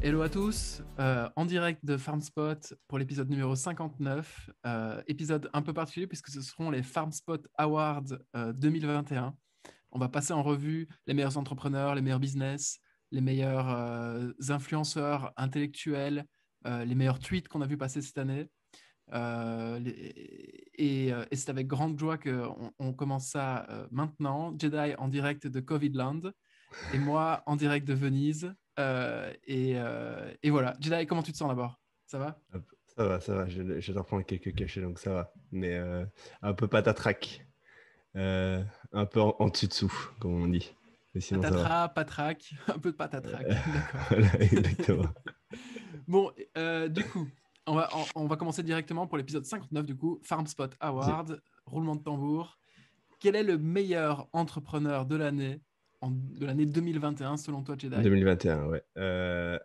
Hello à tous, en direct de FarmSpot pour l'épisode numéro 59, épisode un peu particulier puisque ce seront les FarmSpot Awards 2021. On va passer en revue les meilleurs entrepreneurs, les meilleurs business, les meilleurs influenceurs intellectuels, les meilleurs tweets qu'on a vu passer cette année. Et c'est avec grande joie qu'on commence ça maintenant. Jedi en direct de Covidland et moi en direct de Venise. Et voilà. Jedi, comment tu te sens d'abord? Ça va? Hop, ça va, ça va. Je dois prendre quelques cachets, donc ça va. Mais un peu patatrac. Un peu en dessus-dessous, comme on dit. Mais sinon, ça va. Patatras, patraque, un peu de patatrac. D'accord. Voilà, exactement. Bon, du coup, on va commencer directement pour l'épisode 59, du coup, FarmSpot Ok. Award, roulement de tambour. Quel est le meilleur entrepreneur de l'année 2021 selon toi, Jedi? 2021, ouais.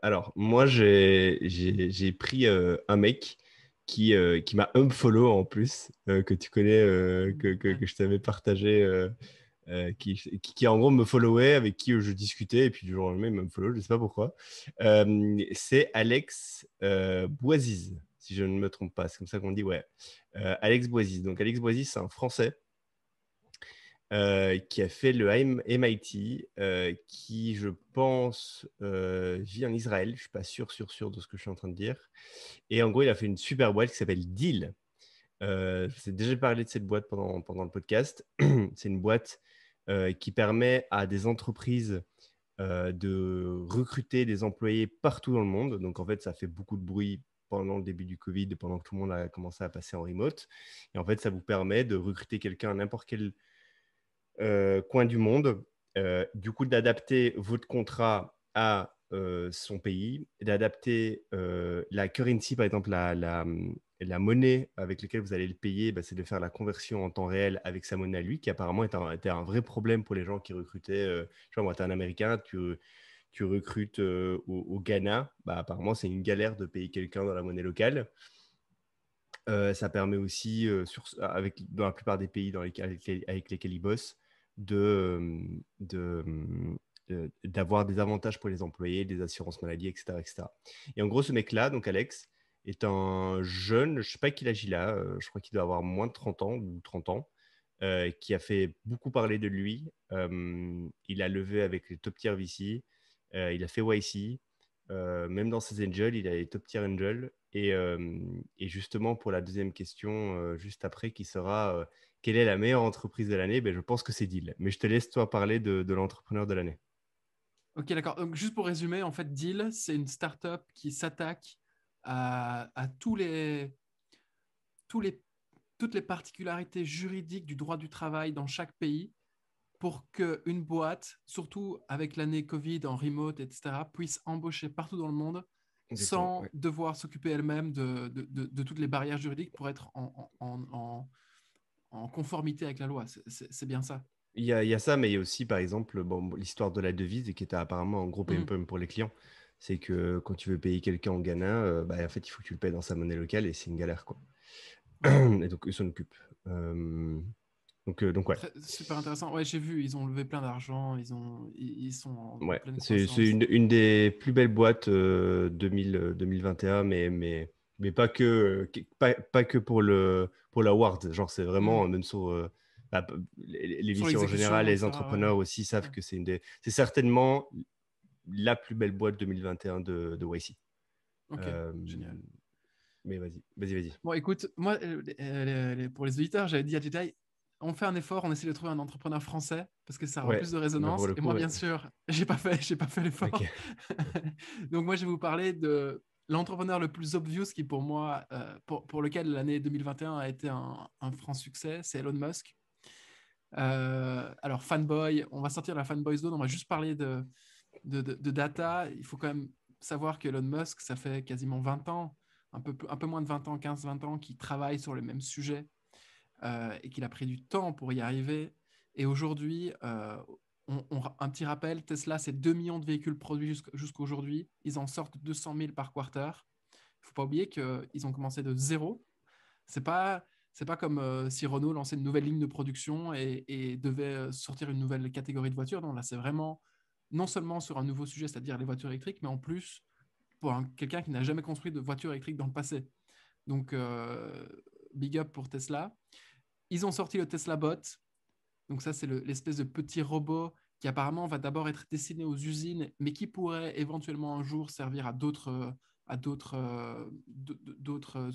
Alors, moi, j'ai pris un mec qui m'a unfollow en plus, que tu connais, que Ouais. je t'avais partagé, qui en gros me followait, avec qui je discutais, et puis du jour au lendemain, il me follow, je sais pas pourquoi. C'est Alex Boisiz, si je ne me trompe pas, c'est comme ça qu'on dit, ouais. Alex Boisiz. Donc, Alex Boisiz, c'est un Français qui a fait le MIT, qui, je pense, vit en Israël. Je suis pas sûr de ce que je suis en train de dire. Et en gros, il a fait une super boîte qui s'appelle Deal. Je vous ai déjà parlé de cette boîte pendant le podcast. C'est une boîte qui permet à des entreprises de recruter des employés partout dans le monde. Donc, en fait, ça fait beaucoup de bruit pendant le début du Covid, pendant que tout le monde a commencé à passer en remote. Et en fait, ça vous permet de recruter quelqu'un à n'importe quel coin du monde, du coup d'adapter votre contrat à son pays, d'adapter la currency, par exemple la monnaie avec laquelle vous allez le payer, bah, c'est de faire la conversion en temps réel avec sa monnaie à lui, qui apparemment était un vrai problème pour les gens qui recrutaient. Tu vois, moi, tu es un Américain, tu recrutes au Ghana, bah, apparemment c'est une galère de payer quelqu'un dans la monnaie locale. Ça permet aussi, dans la plupart des pays avec lesquels ils bossent, de, d'avoir des avantages pour les employés, des assurances maladie, etc., etc. Et en gros, ce mec-là, donc Alex, est un jeune, je ne sais pas quel âge il a, je crois qu'il doit avoir moins de 30 ans ou 30 ans, qui a fait beaucoup parler de lui. Il a levé avec les top tier VC, il a fait YC, même dans ses angels, il a les top tier angels. Et justement, pour la deuxième question, juste après, qui sera quelle est la meilleure entreprise de l'année? Ben, je pense que c'est Deal. Mais je te laisse, toi, parler de l'entrepreneur de l'année. Ok, d'accord. Donc, juste pour résumer, en fait, Deal, c'est une startup qui s'attaque à tous les, toutes les particularités juridiques du droit du travail dans chaque pays pour qu'une boîte, surtout avec l'année Covid en remote, etc., puisse embaucher partout dans le monde Exactement, sans ouais. devoir s'occuper elle-même de toutes les barrières juridiques pour être en conformité avec la loi. C'est bien ça. Il y a ça, mais il y a aussi, par exemple, bon, l'histoire de la devise, qui était apparemment un gros pain Mhm. point pour les clients. C'est que quand tu veux payer quelqu'un en Ghana, bah, en fait, il faut que tu le payes dans sa monnaie locale, et c'est une galère, quoi. Ouais. Et donc, eux s'en occupent. Donc ouais. Super intéressant. Ouais, j'ai vu, ils ont levé plein d'argent, ils sont en Ouais, pleine c'est croissance. une des plus belles boîtes 2021, mais pas que, pas que pour l'award. Genre, c'est vraiment, Mhm. même sur bah, les Sur VC en général, l'exécution, les etc. Ouais. entrepreneurs aussi savent Ouais. que c'est certainement la plus belle boîte 2021 de YC. Ok, Euh, génial. mais vas-y. Bon, écoute, moi, pour les auditeurs, j'avais dit à Jedi, on fait un effort, on essaie de trouver un entrepreneur français parce que ça aura Ouais, plus de bah pour résonance. le Et coup, moi, ouais. bien sûr, j'ai pas fait Ok. l'effort. Donc, moi, je vais vous parler de l'entrepreneur le plus obvious qui, pour moi, pour lequel l'année 2021 a été un franc succès, c'est Elon Musk. Alors, fanboy, on va sortir de la fanboy zone, on va juste parler de data. Il faut quand même savoir qu'Elon Musk, ça fait quasiment 20 ans, un peu moins de 20 ans, 15-20 ans, qu'il travaille sur les mêmes sujets et qu'il a pris du temps pour y arriver. Et aujourd'hui, un petit rappel, Tesla, c'est 2 millions de véhicules produits jusqu'à aujourd'hui. Ils en sortent 200 000 par quarter. Il ne faut pas oublier qu'ils ont commencé de zéro. C'est pas, c'est pas comme si Renault lançait une nouvelle ligne de production et devait sortir une nouvelle catégorie de voitures. Non, là, c'est vraiment non seulement sur un nouveau sujet, c'est-à-dire les voitures électriques, mais en plus pour quelqu'un qui n'a jamais construit de voiture électrique dans le passé. Donc, big up pour Tesla. Ils ont sorti le Tesla Bot. Donc ça, c'est l'espèce de petit robot qui apparemment va d'abord être destiné aux usines, mais qui pourrait éventuellement un jour servir à d'autres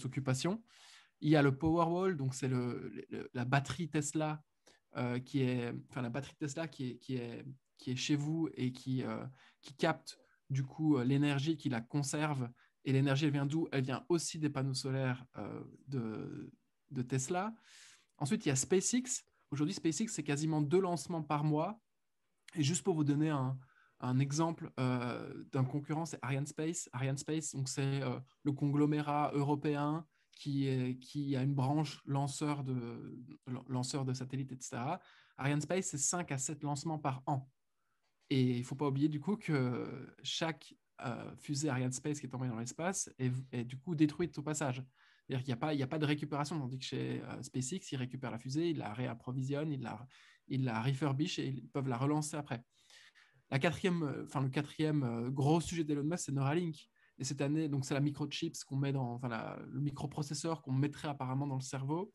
occupations. Il y a le Powerwall, donc c'est la batterie Tesla la batterie Tesla qui est chez vous et qui capte du coup l'énergie, qui la conserve. Et l'énergie, elle vient d'où? Elle vient aussi des panneaux solaires de Tesla. Ensuite, il y a SpaceX. Aujourd'hui, SpaceX, c'est quasiment 2 lancements par mois. Et juste pour vous donner un exemple d'un concurrent, c'est Arianespace. Arianespace, donc c'est le conglomérat européen qui a une branche lanceur de satellites, etc. Arianespace, c'est 5 à 7 lancements par an. Et il ne faut pas oublier du coup que chaque fusée Arianespace qui est envoyée dans l'espace est du coup détruite au passage. C'est-à-dire qu'il n'y a pas de récupération, tandis que chez SpaceX, ils récupèrent la fusée, ils la réapprovisionnent, ils la refurbish et ils peuvent la relancer après. Le quatrième gros sujet d'Elon Musk, c'est Neuralink. Et cette année, donc c'est la microchips qu'on met le microprocesseur qu'on mettrait apparemment dans le cerveau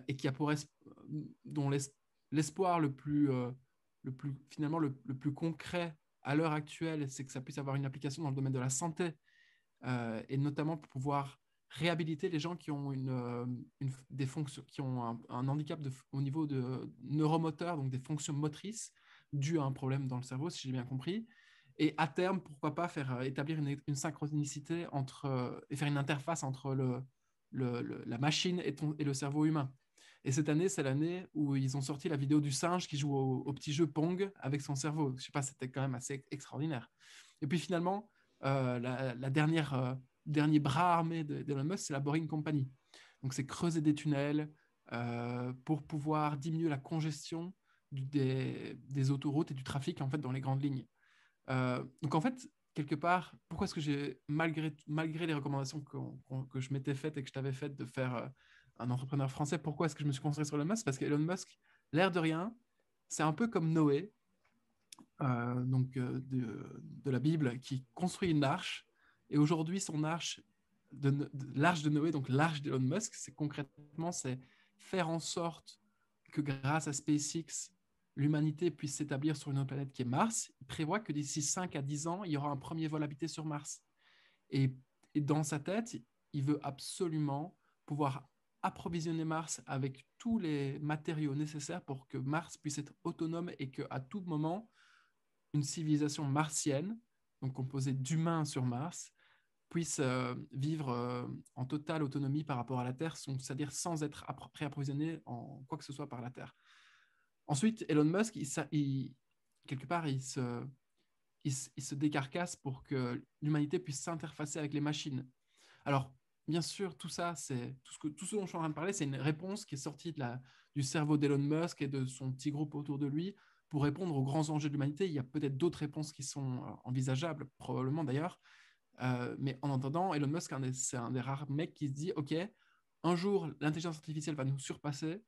et qui a dont l'espoir finalement le plus concret à l'heure actuelle, c'est que ça puisse avoir une application dans le domaine de la santé et notamment pour pouvoir réhabiliter les gens qui ont des fonctions, qui ont un handicap au niveau de neuromoteur, donc des fonctions motrices dues à un problème dans le cerveau, si j'ai bien compris. Et à terme, pourquoi pas établir une synchronicité et faire une interface entre la machine et le cerveau humain. Et cette année, c'est l'année où ils ont sorti la vidéo du singe qui joue au petit jeu Pong avec son cerveau. Je sais pas, c'était quand même assez extraordinaire. Et puis finalement, la dernier bras armé d'Elon Musk, c'est la Boring Company. Donc c'est creuser des tunnels pour pouvoir diminuer la congestion des autoroutes et du trafic en fait dans les grandes lignes. Donc en fait, quelque part, pourquoi est-ce que malgré les recommandations que je m'étais faites et que je t'avais faites de faire un entrepreneur français, pourquoi est-ce que je me suis concentré sur Elon Musk? Parce qu'Elon Musk, l'air de rien, c'est un peu comme Noé, de la Bible, qui construit une arche. Et aujourd'hui, son arche, l'arche de Noé, donc l'arche d'Elon Musk, c'est faire en sorte que grâce à SpaceX, l'humanité puisse s'établir sur une autre planète qui est Mars. Il prévoit que d'ici 5 à 10 ans, il y aura un premier vol habité sur Mars. Et, et dans sa tête, il veut absolument pouvoir approvisionner Mars avec tous les matériaux nécessaires pour que Mars puisse être autonome et qu'à tout moment, une civilisation martienne, donc composée d'humains sur Mars, puisse vivre en totale autonomie par rapport à la Terre, c'est-à-dire sans être réapprovisionné en quoi que ce soit par la Terre. Ensuite, Elon Musk, quelque part, il se décarcasse pour que l'humanité puisse s'interfacer avec les machines. Alors, bien sûr, tout ça, tout ce dont je suis en train de parler, c'est une réponse qui est sortie du cerveau d'Elon Musk et de son petit groupe autour de lui pour répondre aux grands enjeux de l'humanité. Il y a peut-être d'autres réponses qui sont envisageables, probablement d'ailleurs. Mais en entendant, Elon Musk, c'est un des rares mecs qui se dit, OK, un jour, l'intelligence artificielle va nous surpasser.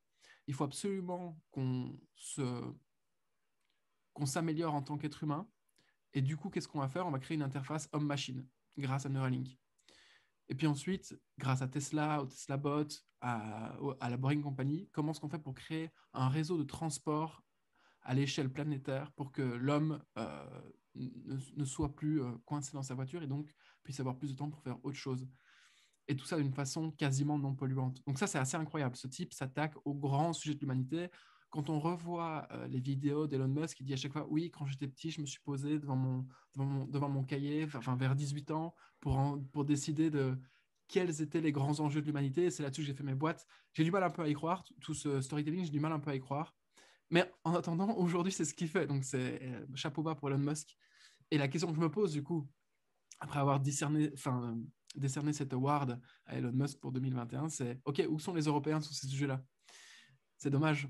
Il faut absolument qu'on s'améliore en tant qu'être humain. Et du coup, qu'est-ce qu'on va faire? On va créer une interface homme-machine grâce à Neuralink. Et puis ensuite, grâce à Tesla, au Tesla Bot, à la Boring Company, comment est-ce qu'on fait pour créer un réseau de transport à l'échelle planétaire pour que l'homme ne soit plus coincé dans sa voiture et donc puisse avoir plus de temps pour faire autre chose. Et tout ça d'une façon quasiment non polluante. Donc ça, c'est assez incroyable. Ce type s'attaque au grand sujet de l'humanité. Quand on revoit les vidéos d'Elon Musk, il dit à chaque fois, oui, quand j'étais petit, je me suis posé devant mon cahier, enfin, vers 18 ans, pour décider de quels étaient les grands enjeux de l'humanité. C'est là-dessus que j'ai fait mes boîtes. J'ai du mal un peu à y croire. Tout ce storytelling, j'ai du mal un peu à y croire. Mais en attendant, aujourd'hui, c'est ce qu'il fait. Donc, c'est chapeau bas pour Elon Musk. Et la question que je me pose, du coup, après avoir décerné cet award à Elon Musk pour 2021, c'est OK, où sont les Européens sur ces sujets-là? C'est dommage.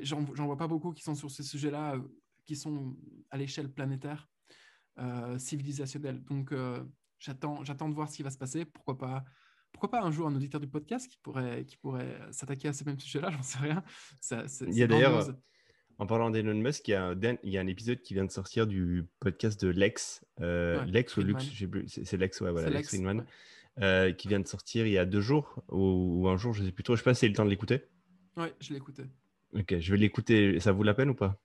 J'en vois pas beaucoup qui sont sur ces sujets-là, qui sont à l'échelle planétaire, civilisationnelle. Donc, j'attends de voir ce qui va se passer. Pourquoi pas un jour un auditeur du podcast qui pourrait s'attaquer à ces mêmes sujets-là? J'en sais rien. Il y C'est a d'ailleurs, grandiose. En parlant d'Elon Musk, il y a un épisode qui vient de sortir du podcast de Lex, Ouais, Lex ou Lux, Friedman. je sais plus, c'est Lex, ouais, voilà, C'est Lex Lex. Friedman, Ouais. qui vient de sortir il y a 2 jours ou un jour, je sais plus trop, je sais pas si c'est le temps de l'écouter. Ouais, je l'ai écouté. Ok, je vais l'écouter, ça vaut la peine ou pas?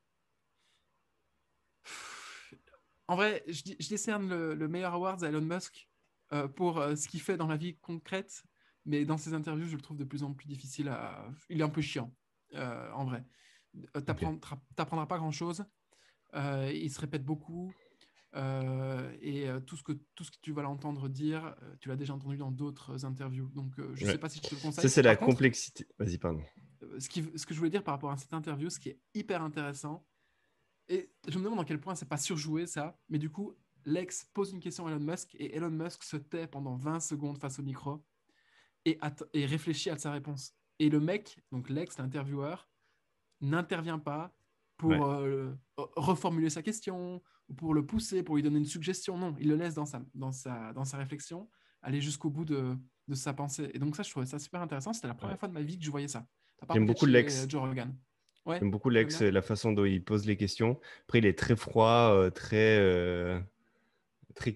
En vrai, je décerne le meilleur award à Elon Musk pour ce qu'il fait dans la vie concrète, mais dans ses interviews, je le trouve de plus en plus difficile à. Il est un peu chiant, en vrai. Ok. T'apprendras pas grand-chose. Il se répète beaucoup. Tout ce que tu vas l'entendre dire, tu l'as déjà entendu dans d'autres interviews. Donc, je ne sais Ouais. pas si je te le Ça, conseille. c'est la Par contre, complexité. Vas-y, pardon. ce que je voulais dire par rapport à cette interview, ce qui est hyper intéressant, et je me demande à quel point c'est pas surjoué ça, mais du coup, Lex pose une question à Elon Musk et Elon Musk se tait pendant 20 secondes face au micro et réfléchit à sa réponse. Et le mec, donc Lex, l'intervieweur, n'intervient pas Ouais. pour reformuler sa question ou pour le pousser, pour lui donner une suggestion. Non, il le laisse dans sa réflexion, aller jusqu'au bout de sa pensée. Et donc ça, je trouvais ça super intéressant. C'était la Ouais. première fois de ma vie que je voyais ça. À part J'aime peut-être beaucoup chez Lex. Joe Rogan. Ouais, J'aime beaucoup t'aimes Lex, bien. la façon dont il pose les questions. Après, il est très froid, très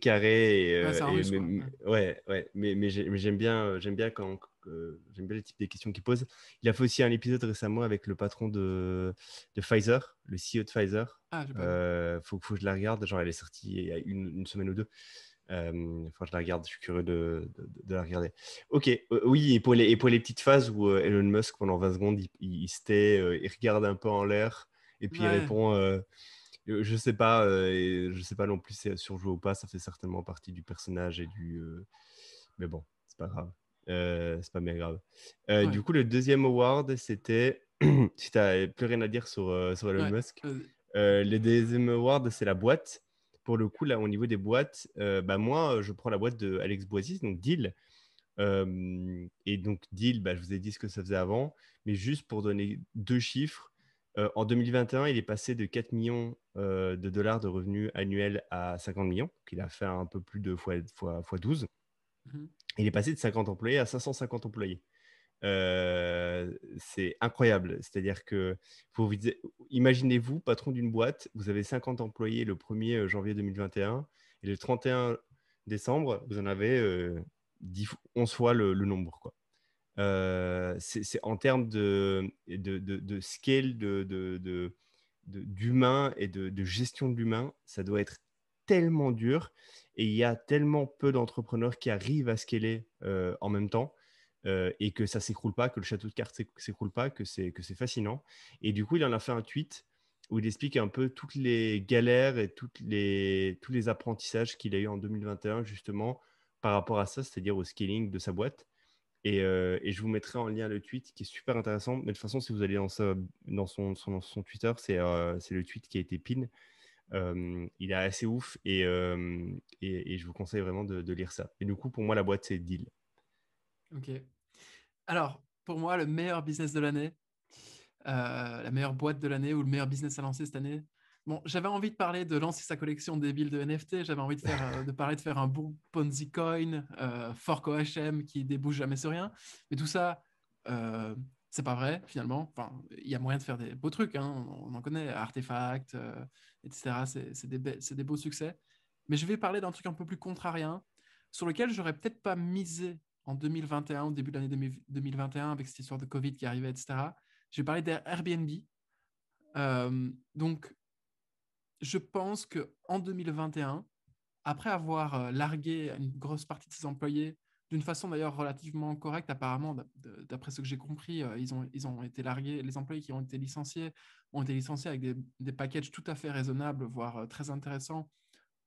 carré. Ouais, c'est un russe, quoi. Ouais, ouais. Mais j'aime bien j'aime bien le type des questions qu'il pose. Il a fait aussi un épisode récemment avec le patron de Pfizer, le CEO de Pfizer. Ah, j'ai pas vu. Faut que je la regarde. Genre, elle est sortie il y a une semaine ou deux. Enfin, je la regarde, je suis curieux de la regarder. Ok, oui, et pour les petites phases où Elon Musk, pendant 20 secondes, il se tait, il regarde un peu en l'air, et puis il Ouais, répond, je sais pas non plus si c'est surjoué ou pas, ça fait certainement partie du personnage mais bon, c'est pas grave. C'est pas bien grave. ouais, Du coup, le deuxième award, c'était, si t'as plus rien à dire sur Elon ouais. Musk, Euh, le deuxième award, c'est la boîte. Pour le coup, là, au niveau des boîtes, bah, moi, je prends la boîte de Alex Boisis, donc Deal. Et donc, Deal, bah, je vous ai dit ce que ça faisait avant, mais juste pour donner 2 chiffres, en 2021, il est passé de 4 millions de dollars de revenus annuels à 50 millions. Donc, il a fait un peu plus de fois 12. mhm. Il est passé de 50 employés à 550 employés. C'est incroyable. C'est-à-dire que, imaginez-vous, patron d'une boîte, vous avez 50 employés le 1er janvier 2021 et le 31 décembre, vous en avez 11 fois le nombre, quoi. C'est en termes de scale, d'humain et de gestion de l'humain, ça doit être tellement dur. Et il y a tellement peu d'entrepreneurs qui arrivent à scaler en même temps et que ça s'écroule pas, que le château de cartes s'écroule pas, que c'est fascinant. Et du coup, il en a fait un tweet où il explique un peu toutes les galères et tous les apprentissages qu'il a eu en 2021 justement par rapport à ça, c'est-à-dire au scaling de sa boîte. Et je vous mettrai en lien le tweet qui est super intéressant. Mais de toute façon, si vous allez dans son Twitter, c'est le tweet qui a été pin. Il est assez ouf et je vous conseille vraiment de lire ça. Et du coup, pour moi, la boîte, c'est Deal. Ok. Alors, pour moi, le meilleur business de l'année, la meilleure boîte de l'année ou le meilleur business à lancer cette année. Bon, j'avais envie de parler de lancer sa collection débile de NFT, j'avais envie de parler de faire un bon Ponzi coin, fork OHM qui débouche jamais sur rien, mais tout ça, euh, c'est pas vrai finalement. Enfin, il y a moyen de faire des beaux trucs, hein, on en connaît, Artefact, etc. C'est des beaux succès. Mais je vais parler d'un truc un peu plus contrariant, sur lequel j'aurais peut-être pas misé en 2021, au début de l'année 2021, avec cette histoire de Covid qui arrivait, etc. Je vais parler d'Airbnb. Donc, je pense qu'en 2021, après avoir largué une grosse partie de ses employés, d'une façon d'ailleurs relativement correcte, apparemment, d'après ce que j'ai compris, ils ont été largués, les employés qui ont été licenciés avec des packages tout à fait raisonnables, voire très intéressants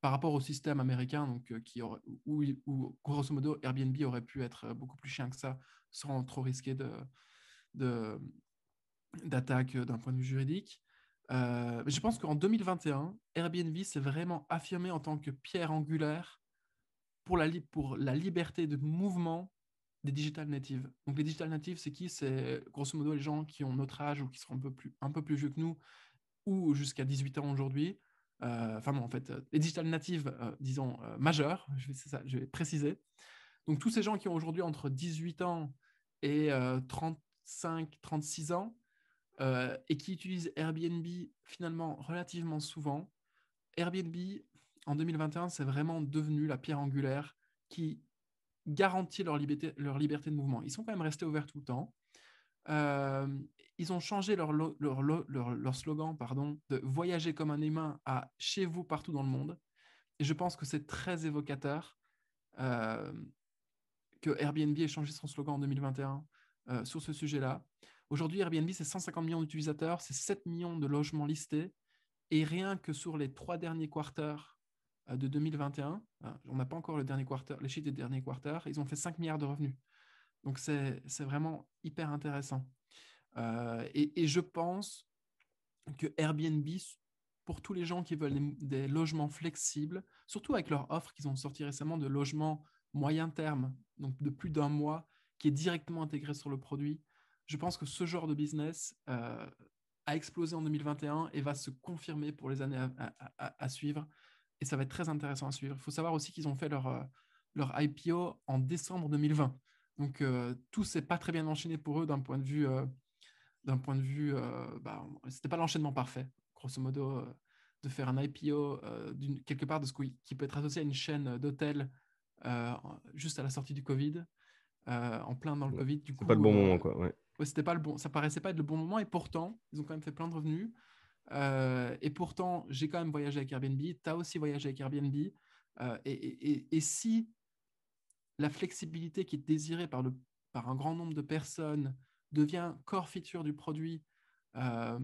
par rapport au système américain, donc, où, grosso modo, Airbnb aurait pu être beaucoup plus chiant que ça, sans trop risquer de, d'attaque d'un point de vue juridique. Je pense qu'en 2021, Airbnb s'est vraiment affirmé en tant que pierre angulaire pour la liberté de mouvement des digital natives. Donc les digital natives, c'est qui? C'est grosso modo les gens qui ont notre âge ou qui sont un peu plus vieux que nous ou jusqu'à 18 ans aujourd'hui. Enfin non, en fait, les digital natives, disons, majeurs, c'est ça, je vais préciser. Donc tous ces gens qui ont aujourd'hui entre 18 ans et 35, 36 ans, et qui utilisent Airbnb finalement relativement souvent. Airbnb, en 2021, c'est vraiment devenu la pierre angulaire qui garantit leur liberté de mouvement. Ils sont quand même restés ouverts tout le temps. Euh, Ils ont changé leur slogan de voyager comme un humain à chez vous partout dans le monde. Et je pense que c'est très évocateur euh, que Airbnb ait changé son slogan en 2021 sur ce sujet-là. Aujourd'hui, Airbnb, c'est 150 millions d'utilisateurs, c'est 7 millions de logements listés. Et rien que sur les 3 derniers quarters de 2021, on n'a pas encore les chiffres des derniers quarters, ils ont fait 5 milliards de revenus. Donc c'est vraiment hyper intéressant. Et je pense que Airbnb, pour tous les gens qui veulent des logements flexibles, surtout avec leur offre qu'ils ont sorti récemment de logements moyen terme, donc de plus d'un mois, qui est directement intégré sur le produit, je pense que ce genre de business a explosé en 2021 et va se confirmer pour les années à suivre. Et ça va être très intéressant à suivre. Il faut savoir aussi qu'ils ont fait leur IPO en décembre 2020. Donc, tout s'est pas très bien enchaîné pour eux c'était pas l'enchaînement parfait, grosso modo, de faire un IPO quelque part de qui peut être associé à une chaîne d'hôtels euh, juste à la sortie du Covid, en plein dans le Ouais. Covid. Du C'est pas le coup, bon moment, quoi. Ouais. ouais, c'était pas le bon, ça paraissait pas être le bon moment et pourtant, ils ont quand même fait plein de revenus. Et pourtant, j'ai quand même voyagé avec Airbnb. Tu as aussi voyagé avec Airbnb. Et si la flexibilité qui est désirée par un grand nombre de personnes devient core feature du produit euh,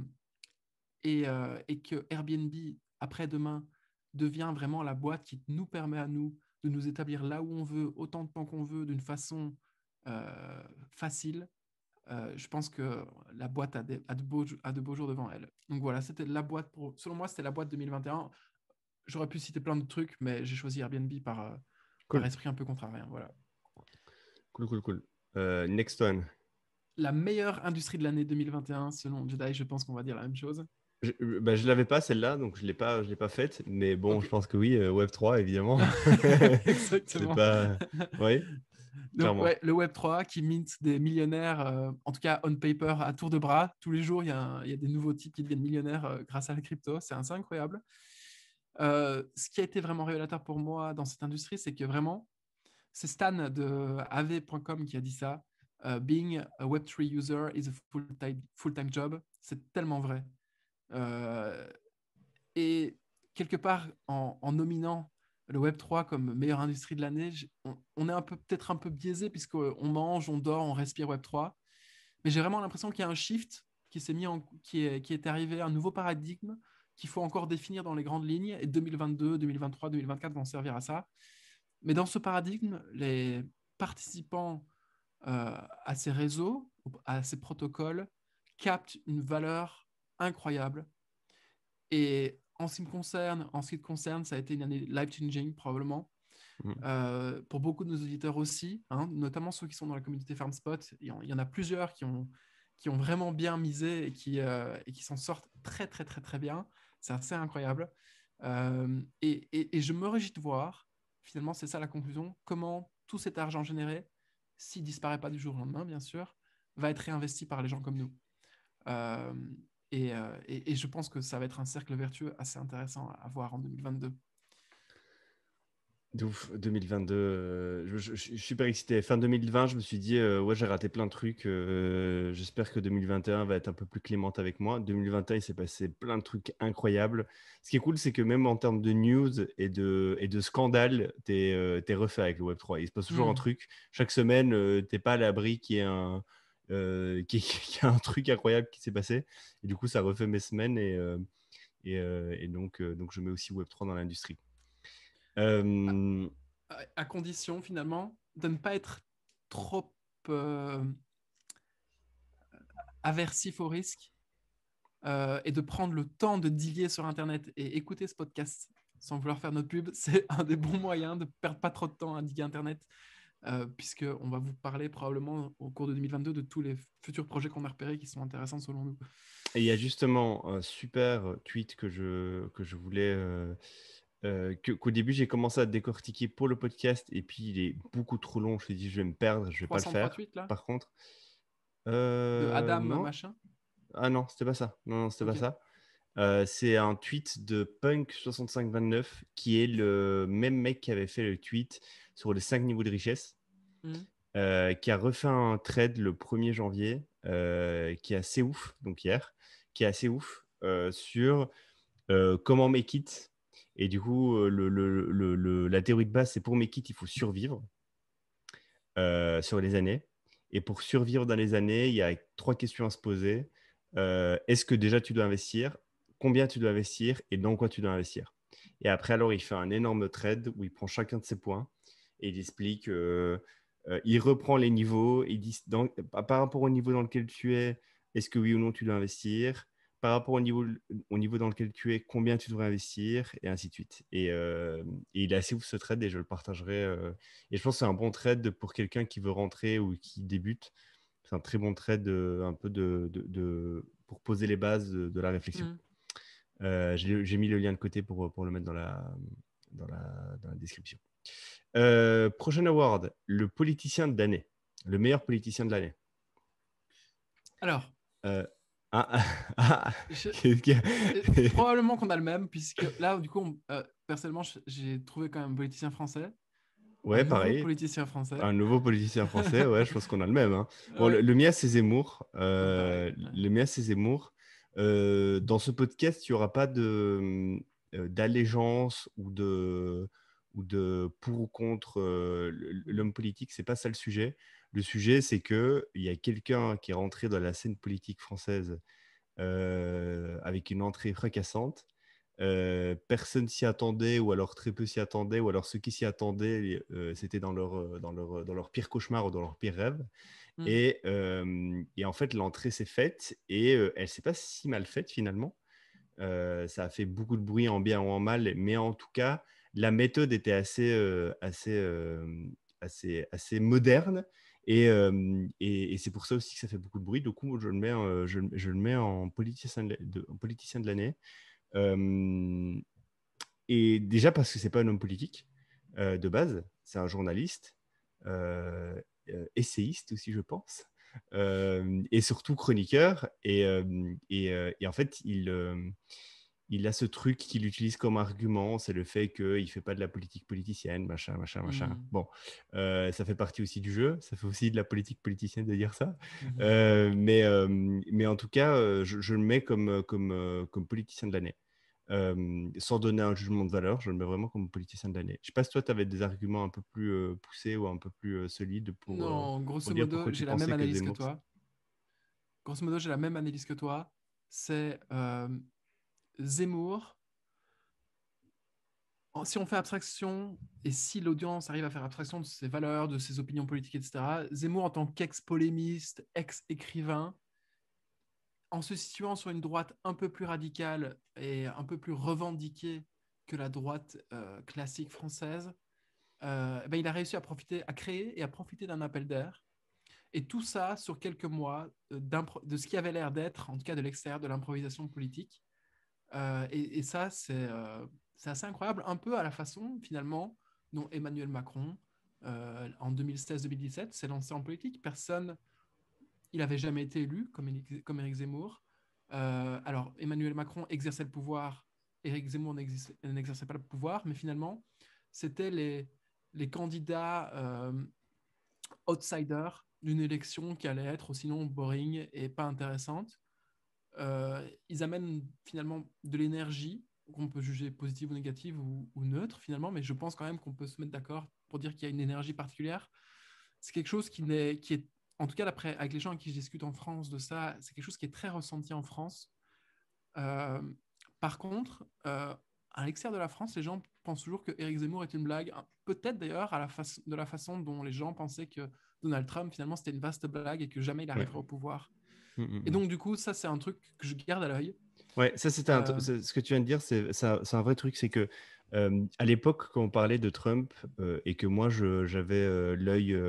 et que Airbnb, après-demain, devient vraiment la boîte qui nous permet à nous de nous établir là où on veut, autant de temps qu'on veut, d'une façon facile, je pense que la boîte a de beaux jours devant elle. Donc voilà, c'était la boîte selon moi, c'était la boîte 2021. J'aurais pu citer plein de trucs, mais j'ai choisi Airbnb par Cool. esprit un peu contrarian. Voilà. Cool, cool, cool. Next one. La meilleure industrie de l'année 2021, selon Jedi, je pense qu'on va dire la même chose. Je l'avais pas celle-là, donc je l'ai pas faite. Mais bon, Ok. je pense que oui, Web3, évidemment. C'est Exactement. pas. Oui, Donc, clairement. ouais, le Web3 qui mint des millionnaires, en tout cas on paper, à tour de bras. Tous les jours, il y a des nouveaux types qui deviennent millionnaires grâce à la crypto. C'est assez incroyable. Ce qui a été vraiment révélateur pour moi dans cette industrie, c'est que vraiment, c'est Stan de AV.com qui a dit ça. Being a Web3 user is a full-time job. C'est tellement vrai. Euh, et quelque part, en nominant le Web3 comme meilleure industrie de l'année, on est peut-être un peu biaisé puisqu'on mange, on dort, on respire Web3. Mais j'ai vraiment l'impression qu'il y a un shift qui est arrivé, un nouveau paradigme qu'il faut encore définir dans les grandes lignes. Et 2022, 2023, 2024 vont servir à ça. Mais dans ce paradigme, les participants à ces réseaux, à ces protocoles, captent une valeur incroyable. Et en ce qui te concerne, ça a été une année life-changing probablement. Mhm. Pour beaucoup de nos auditeurs aussi, hein, notamment ceux qui sont dans la communauté FarmSpot, il y en a plusieurs qui ont vraiment bien misé et qui s'en sortent très très très très bien. C'est assez incroyable. Et je me réjouis de voir, finalement c'est ça la conclusion, comment tout cet argent généré, s'il disparaît pas du jour au lendemain bien sûr, va être réinvesti par les gens comme nous. Euh, et je pense que ça va être un cercle vertueux assez intéressant à voir en 2022. De ouf, 2022, je suis super excité. Fin 2020, je me suis dit, ouais, j'ai raté plein de trucs. J'espère que 2021 va être un peu plus clémente avec moi. 2021, il s'est passé plein de trucs incroyables. Ce qui est cool, c'est que même en termes de news et de scandales, t'es refait avec le Web3. Il se passe toujours un Hmm. truc. Chaque semaine, t'es pas à l'abri qu'il y ait qu'il y a un truc incroyable qui s'est passé. Et du coup, ça refait mes semaines. Et donc, je mets aussi Web3 dans l'industrie. Euh, À condition finalement de ne pas être trop euh, aversif au risque et de prendre le temps de diguer sur Internet et écouter ce podcast sans vouloir faire notre pub, c'est un des bons moyens de perdre pas trop de temps à diguer Internet, puisqu'on va vous parler probablement au cours de 2022 de tous les futurs projets qu'on a repérés qui sont intéressants selon nous. Et il y a justement un super tweet que je voulais. Qu'au début, j'ai commencé à décortiquer pour le podcast, et puis il est beaucoup trop long. Je me suis dit, je vais me perdre, je vais pas le faire. 338 là, Par contre, de Adam non, machin. Ah non, c'était pas ça. Non, non, c'était pas Ok. ça. C'est un tweet de Punk6529 qui est le même mec qui avait fait le tweet sur les 5 niveaux de richesse, Mhm. qui a refait un trade le 1er janvier, qui est assez ouf, donc hier, qui est assez ouf sur comment make it. Et du coup, la théorie de base, c'est pour make it, il faut survivre sur les années. Et pour survivre dans les années, il y a 3 questions à se poser. Est-ce que déjà tu dois investir? Combien tu dois investir? Et dans quoi tu dois investir? Et après, alors, il fait un énorme trade où il prend chacun de ces points et il explique, il reprend les niveaux, il dit par rapport au niveau dans lequel tu es, est-ce que oui ou non tu dois investir? Par rapport au niveau dans lequel tu es, combien tu devrais investir? Et ainsi de suite. Et il est assez ouf ce trade et je le partagerai. Et je pense que c'est un bon trade pour quelqu'un qui veut rentrer ou qui débute. C'est un très bon trade un peu pour poser les bases de la réflexion. Mhm. J'ai mis le lien de côté pour le mettre dans la description. Prochain award, le politicien de l'année. Le meilleur politicien de l'année. Alors, Euh, ah, ah, je- qu'est-ce qu'il y a probablement qu'on a le même, puisque là, du coup, personnellement, j'ai trouvé quand même un politicien français, un Ouais, nouveau pareil. politicien français. Un nouveau politicien français, ouais, je pense qu'on a le même, hein. Bon, Ouais, le mien, c'est Zemmour. pareil. Ouais. Le mien, c'est Zemmour. Dans ce podcast, il n'y aura pas d'allégeance ou de pour ou contre l'homme politique. C'est pas ça le sujet. Le sujet, c'est qu'il y a quelqu'un qui est rentré dans la scène politique française avec une entrée fracassante. Personne s'y attendait, ou alors très peu s'y attendait, ou alors ceux qui s'y attendaient, c'était dans leur pire cauchemar ou dans leur pire rêve. Mhm. Et en fait, l'entrée s'est faite et elle s'est pas si mal faite finalement. Ça a fait beaucoup de bruit en bien ou en mal, mais en tout cas, la méthode était assez moderne. Et c'est pour ça aussi que ça fait beaucoup de bruit. Du coup, je le mets en politicien de l'année. Euh, et déjà parce que c'est pas un homme politique de base, c'est un journaliste, euh, essayiste aussi, je pense, et surtout chroniqueur. Et en fait, il a ce truc qu'il utilise comme argument, c'est le fait qu'il ne fait pas de la politique politicienne, machin, machin, machin. Mhm. Bon, ça fait partie aussi du jeu, ça fait aussi de la politique politicienne de dire ça. Mhm. Mais en tout cas, je le mets comme politicien de l'année. Sans donner un jugement de valeur, je le mets vraiment comme politicien de l'année. Je sais pas si toi, tu avais des arguments un peu plus poussés ou un peu plus solides Non, pour grosso dire modo, pourquoi tu j'ai la même pensais que analyse que Zemmour. toi. Grosso modo, j'ai la même analyse que toi. C'est Zemmour. Si on fait abstraction et si l'audience arrive à faire abstraction de ses valeurs, de ses opinions politiques, etc., Zemmour, en tant qu'ex-polémiste, ex-écrivain, en se situant sur une droite un peu plus radicale et un peu plus revendiquée que la droite classique française, ben, il a réussi à créer et à profiter d'un appel d'air. Et tout ça sur quelques mois de ce qui avait l'air d'être, en tout cas de l'extérieur, de l'improvisation politique. Et ça, c'est assez incroyable, un peu à la façon, finalement, dont Emmanuel Macron, en 2016-2017, s'est lancé en politique. Personne, il n'avait jamais été élu comme Éric Zemmour. Alors, Emmanuel Macron exerçait le pouvoir, Éric Zemmour n'exerçait pas le pouvoir, mais finalement, c'était les candidats outsiders d'une élection qui allait être sinon boring et pas intéressante. Ils amènent finalement de l'énergie qu'on peut juger positive ou négative ou neutre finalement, mais je pense quand même qu'on peut se mettre d'accord pour dire qu'il y a une énergie particulière. C'est quelque chose qui est, en tout cas d'après avec les gens avec qui je discute en France de ça, c'est quelque chose qui est très ressenti en France. Euh, Par contre, à l'extérieur de la France, les gens pensent toujours que Éric Zemmour est une blague. Peut-être d'ailleurs de la façon dont les gens pensaient que Donald Trump finalement c'était une vaste blague et que jamais il Ouais. arriverait au pouvoir. Mm, mm, Et mm. donc du coup, ça c'est un truc que je garde à l'œil. Ouais, ça c'était Euh, ce que tu viens de dire, c'est un vrai truc, c'est que à l'époque quand on parlait de Trump et que moi j'avais l'œil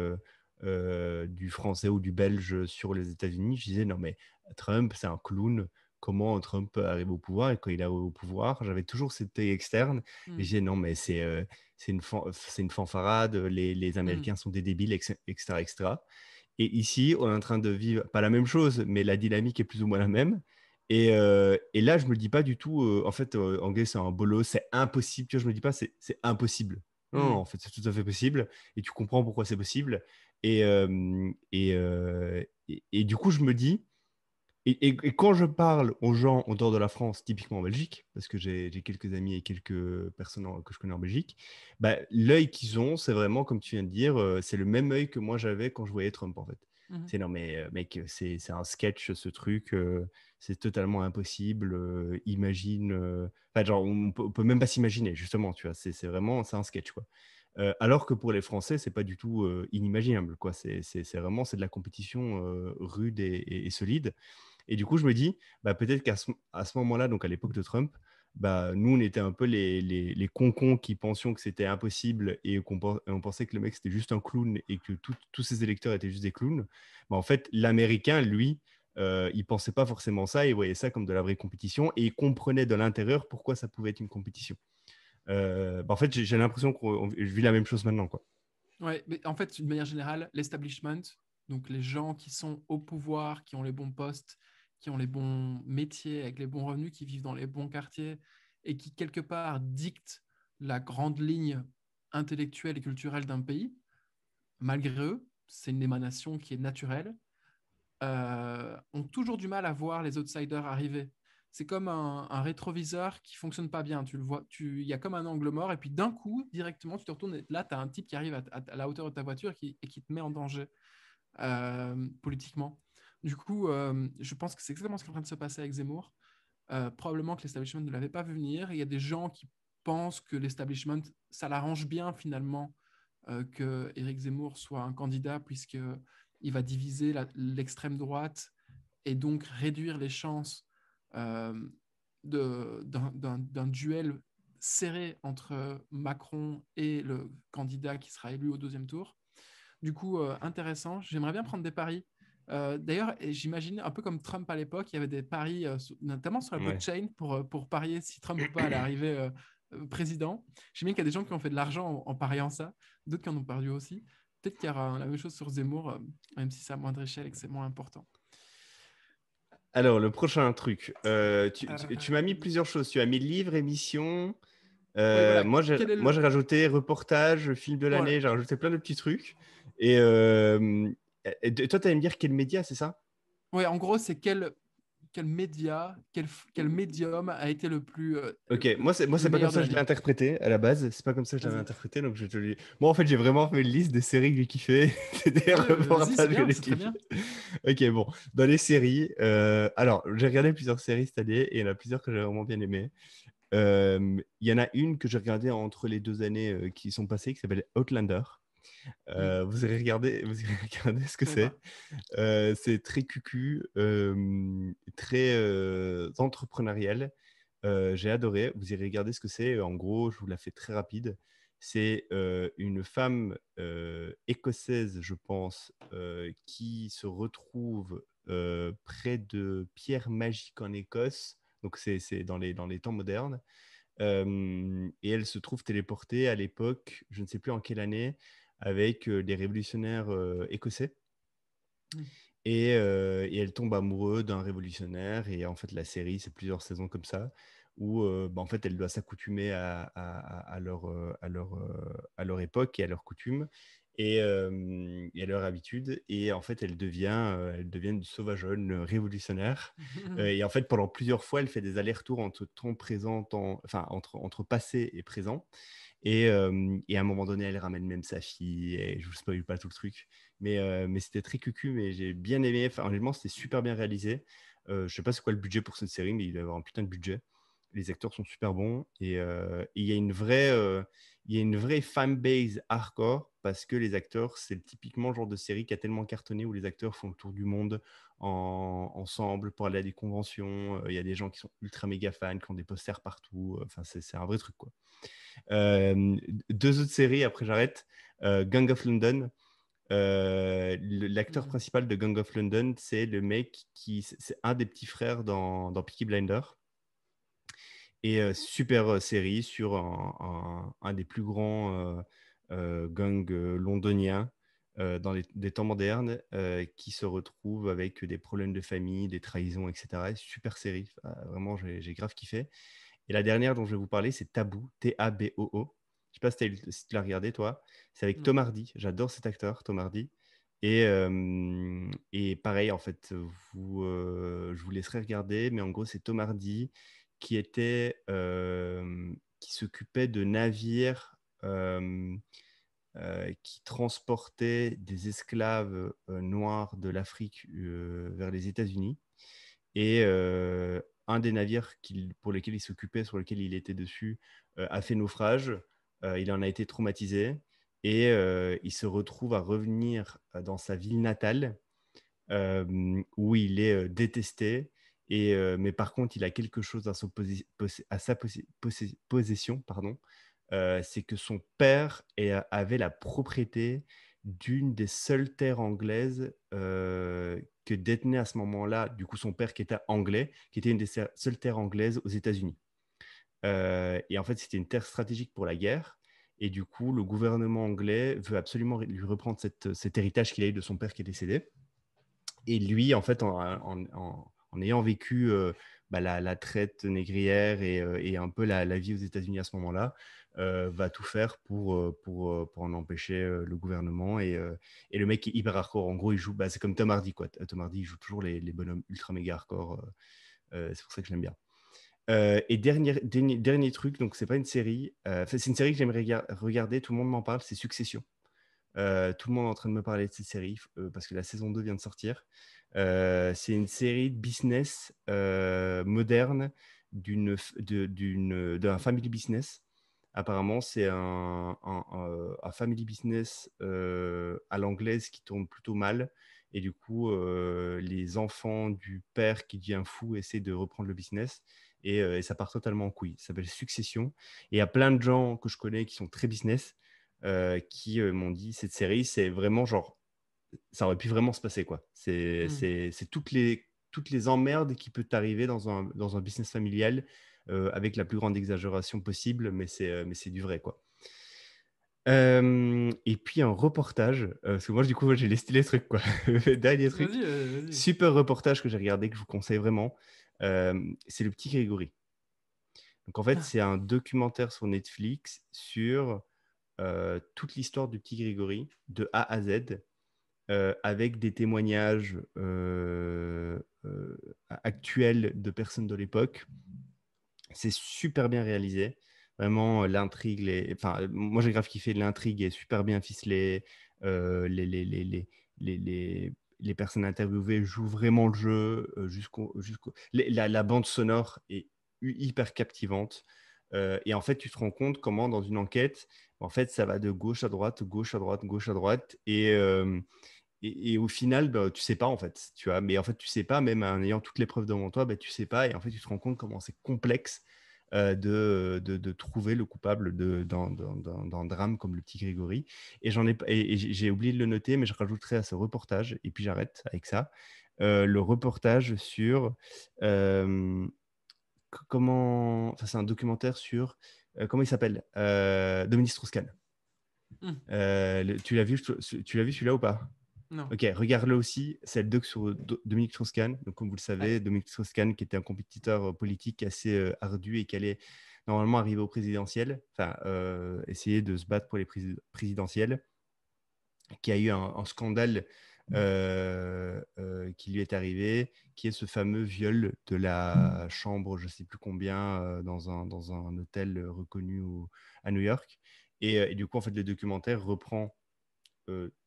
du français ou du belge sur les États-Unis, je disais non mais Trump c'est un clown, comment Trump arrive au pouvoir? Et quand il est au pouvoir, j'avais toujours cet œil externe et je hmm, disais non mais c'est une fanfarade, les hmm, Américains sont des débiles, etc., etc. Et ici, on est en train de vivre, pas la même chose, mais la dynamique est plus ou moins la même. Et là, je me dis pas du tout, en fait, anglais, c'est un bolos, c'est impossible. Tu vois, je me dis pas, c'est impossible. Non, non, Hmm. en fait, c'est tout à fait possible. Et tu comprends pourquoi c'est possible. Et du coup, je me dis, et quand je parle aux gens en dehors de la France, typiquement en Belgique, parce que j'ai quelques amis et quelques personnes que je connais en Belgique, bah, l'œil qu'ils ont, c'est vraiment, comme tu viens de dire, c'est le même œil que moi j'avais quand je voyais Trump, en fait. Mhm. C'est non, mais mec, c'est un sketch, ce truc, c'est totalement impossible. Imagine. Enfin, genre, on peut même pas s'imaginer, justement, tu vois. C'est vraiment, c'est un sketch, quoi. Alors que pour les Français, c'est pas du tout inimaginable, quoi. C'est vraiment, c'est de la compétition rude et solide. Et du coup, je me dis, bah, peut-être à ce moment-là, donc à l'époque de Trump, bah, nous, on était un peu les concons qui pensions que c'était impossible et on pensait que le mec, c'était juste un clown et que tous ses électeurs étaient juste des clowns. Bah, en fait, l'Américain, lui, il pensait pas forcément ça, il voyait ça comme de la vraie compétition et il comprenait de l'intérieur pourquoi ça pouvait être une compétition. Bah, en fait, j'ai l'impression que je vis la même chose maintenant, quoi. Ouais, mais en fait, d'une manière générale, l'establishment, donc les gens qui sont au pouvoir, qui ont les bons postes, qui ont les bons métiers, avec les bons revenus, qui vivent dans les bons quartiers et qui, quelque part, dictent la grande ligne intellectuelle et culturelle d'un pays, malgré eux, c'est une émanation qui est naturelle, ont toujours du mal à voir les outsiders arriver. C'est comme un rétroviseur qui fonctionne pas bien. Tu le vois, il y a comme un angle mort, et puis d'un coup, directement, tu te retournes, et là, tu as un type qui arrive à la hauteur de ta voiture et qui te met en danger politiquement. Du coup, je pense que c'est exactement ce qui est en train de se passer avec Zemmour. Probablement que l'establishment ne l'avait pas vu venir. Il y a des gens qui pensent que l'establishment, ça l'arrange bien finalement que Éric Zemmour soit un candidat, puisqu'il va diviser l'extrême droite et donc réduire les chances euh, d'un duel serré entre Macron et le candidat qui sera élu au deuxième tour. Du coup, intéressant. J'aimerais bien prendre des paris. D'ailleurs, j'imagine un peu comme Trump à l'époque, il y avait des paris, notamment sur la Ouais. blockchain, pour parier si Trump ou pas allait arriver président. J'imagine qu'il y a des gens qui ont fait de l'argent en pariant ça, d'autres qui en ont perdu aussi. Peut-être qu'il y aura la même chose sur Zemmour, même si c'est à moindre échelle et que c'est moins important. Alors, le prochain truc, tu m'as mis Euh, plusieurs choses. Tu as mis livre, émission. Oui, voilà. Moi, Quel est j'ai le... rajouté reportage, film de Voilà. l'année. J'ai rajouté plein de petits trucs. Et, et toi, tu allais me dire quel média, c'est ça? Ouais, en gros, c'est quel média, quel médium a été Ok, moi, le c'est pas comme meilleur de ça que je l'ai l'année. interprété à la base. C'est pas comme ça que je l'avais Vas-y. interprété. Donc, je te le dis. Moi, en fait, j'ai vraiment fait une liste des séries que j'ai kiffées, des Ouais, vas-y, c'est reportages que bien, j'ai c'est très kiffés. bien. Ok, bon. Dans les séries, alors, j'ai regardé plusieurs séries cette année et il y en a plusieurs que j'ai vraiment bien aimées. Il y en a une que j'ai regardée entre les 2 années qui sont passées qui s'appelle Outlander. Hmm, Vous irez regarder ce je que connais c'est. pas. C'est très cucu, très entrepreneurial. J'ai adoré. Vous irez regarder ce que c'est. En gros, je vous la fais très rapide. C'est une femme écossaise, je pense, qui se retrouve près de pierres magiques en Écosse. Donc, c'est dans les temps modernes. Et elle se trouve téléportée à l'époque, je ne sais plus en quelle année, avec des révolutionnaires écossais. Hmm. Et elle tombe amoureuse d'un révolutionnaire. Et en fait, la série, c'est plusieurs saisons comme ça, où bah, en fait, elle doit s'accoutumer à leur époque et à leurs coutumes et à leur habitude. Et en fait, elle devient une sauvageonne révolutionnaire. Et en fait, pendant plusieurs fois, elle fait des allers-retours entre temps présent, enfin, entre passé et présent. Et à un moment donné, elle ramène même sa fille. Et je vous spoil pas tout le truc. Mais c'était très cucu, mais j'ai bien aimé. Enfin, honnêtement, c'était super bien réalisé. Je sais pas c'est quoi le budget pour cette série, mais il doit y avoir un putain de budget. Les acteurs sont super bons. Et il y a une vraie fanbase hardcore parce que les acteurs, c'est typiquement le genre de série qui a tellement cartonné où les acteurs font le tour du monde ensemble pour aller à des conventions. Il y a des gens qui sont ultra méga fans, qui ont des posters partout. Enfin, c'est un vrai truc, quoi. Euh, Deux autres séries, après j'arrête. Gang of London. L'acteur Hmm. principal de Gang of London, c'est le mec c'est un des petits frères dans Peaky Blinders. Et super série sur un des plus grands gangs londoniens. dans des temps modernes qui se retrouvent avec des problèmes de famille, des trahisons, etc. Super série, vraiment, j'ai grave kiffé. Et la dernière dont je vais vous parler, c'est Taboo, Taboo. Je sais pas si tu l'as regardé, toi. C'est avec Non. Tom Hardy. J'adore cet acteur, Tom Hardy. Et pareil, en fait, je vous laisserai regarder, mais en gros, c'est Tom Hardy qui qui s'occupait de navires qui transportaient des esclaves noirs de l'Afrique vers les États-Unis. Et un des navires pour lesquels il s'occupait, sur lequel il était dessus, a fait naufrage. Il en a été traumatisé et il se retrouve à revenir dans sa ville natale où il est détesté. Mais par contre, il a quelque chose à sa possession, pardon. C'est que son père avait la propriété d'une des seules terres anglaises que détenait à ce moment-là, du coup, son père qui était anglais, qui était une des seules terres anglaises aux États-Unis. Et en fait, c'était une terre stratégique pour la guerre. Et du coup, le gouvernement anglais veut absolument lui reprendre cet héritage qu'il a eu de son père qui est décédé. Et lui, en fait, en ayant vécu la traite négrière et un peu la vie aux États-Unis à ce moment-là, va tout faire pour en empêcher le gouvernement. Et le mec est hyper hardcore. En gros, il joue, c'est comme Tom Hardy, quoi. Tom Hardy, il joue toujours les bonhommes ultra méga hardcore. C'est pour ça que je l'aime bien. Et dernier truc, donc c'est pas une série, c'est une série que j'aimerais regarder, tout le monde m'en parle, c'est Succession. Tout le monde est en train de me parler de cette série parce que la saison 2 vient de sortir. C'est une série de business moderne d'un family business. Apparemment, c'est un family business à l'anglaise qui tourne plutôt mal. Et du coup, les enfants du père qui devient fou essaient de reprendre le business. Et ça part totalement en couille. Ça s'appelle Succession. Et il y a plein de gens que je connais qui sont très business qui m'ont dit cette série, c'est vraiment genre, ça aurait pu vraiment se passer, quoi. Hmm. C'est toutes les emmerdes qui peuvent t'arriver dans un business familial avec la plus grande exagération possible, mais c'est du vrai, quoi. Et puis un reportage, parce que moi, du coup, j'ai listé les trucs, quoi. Dernier truc, Vas-y, vas-y. super reportage que j'ai regardé, que je vous conseille vraiment, c'est Le Petit Grégory. Donc, en fait, Ah, c'est un documentaire sur Netflix sur toute l'histoire du Petit Grégory, de A à Z, avec des témoignages actuels de personnes de l'époque. C'est super bien réalisé. Vraiment, l'intrigue, moi j'ai grave kiffé, l'intrigue est super bien ficelée. Les personnes interviewées jouent vraiment le jeu la bande sonore est hyper captivante. Et en fait, tu te rends compte comment dans une enquête, en fait, ça va de gauche à droite, gauche à droite, gauche à droite. Et au final, bah, tu sais pas en fait, tu vois. Mais en fait, tu sais pas, même en ayant toutes les preuves devant toi, bah, tu sais pas. Et en fait, tu te rends compte comment c'est complexe de trouver le coupable d'un drame comme le petit Grégory. Et j'ai oublié de le noter, mais je rajouterai à ce reportage, et puis j'arrête avec ça, le reportage sur enfin, c'est un documentaire sur, comment il s'appelle Dominique Strauss-Kahn. hmm. Tu l'as vu celui-là ou pas? Non. Ok, regarde-le aussi. C'est le doc sur Dominique Strauss-Kahn. Donc, comme vous le Ouais. savez, Dominique Strauss-Kahn, qui était un compétiteur politique assez ardu et qui allait normalement arriver au présidentiel, enfin, essayer de se battre pour les présidentielles, qui a eu un scandale qui lui est arrivé, qui est ce fameux viol de la chambre, je ne sais plus combien, dans un hôtel reconnu à New York. Et du coup, en fait, le documentaire reprend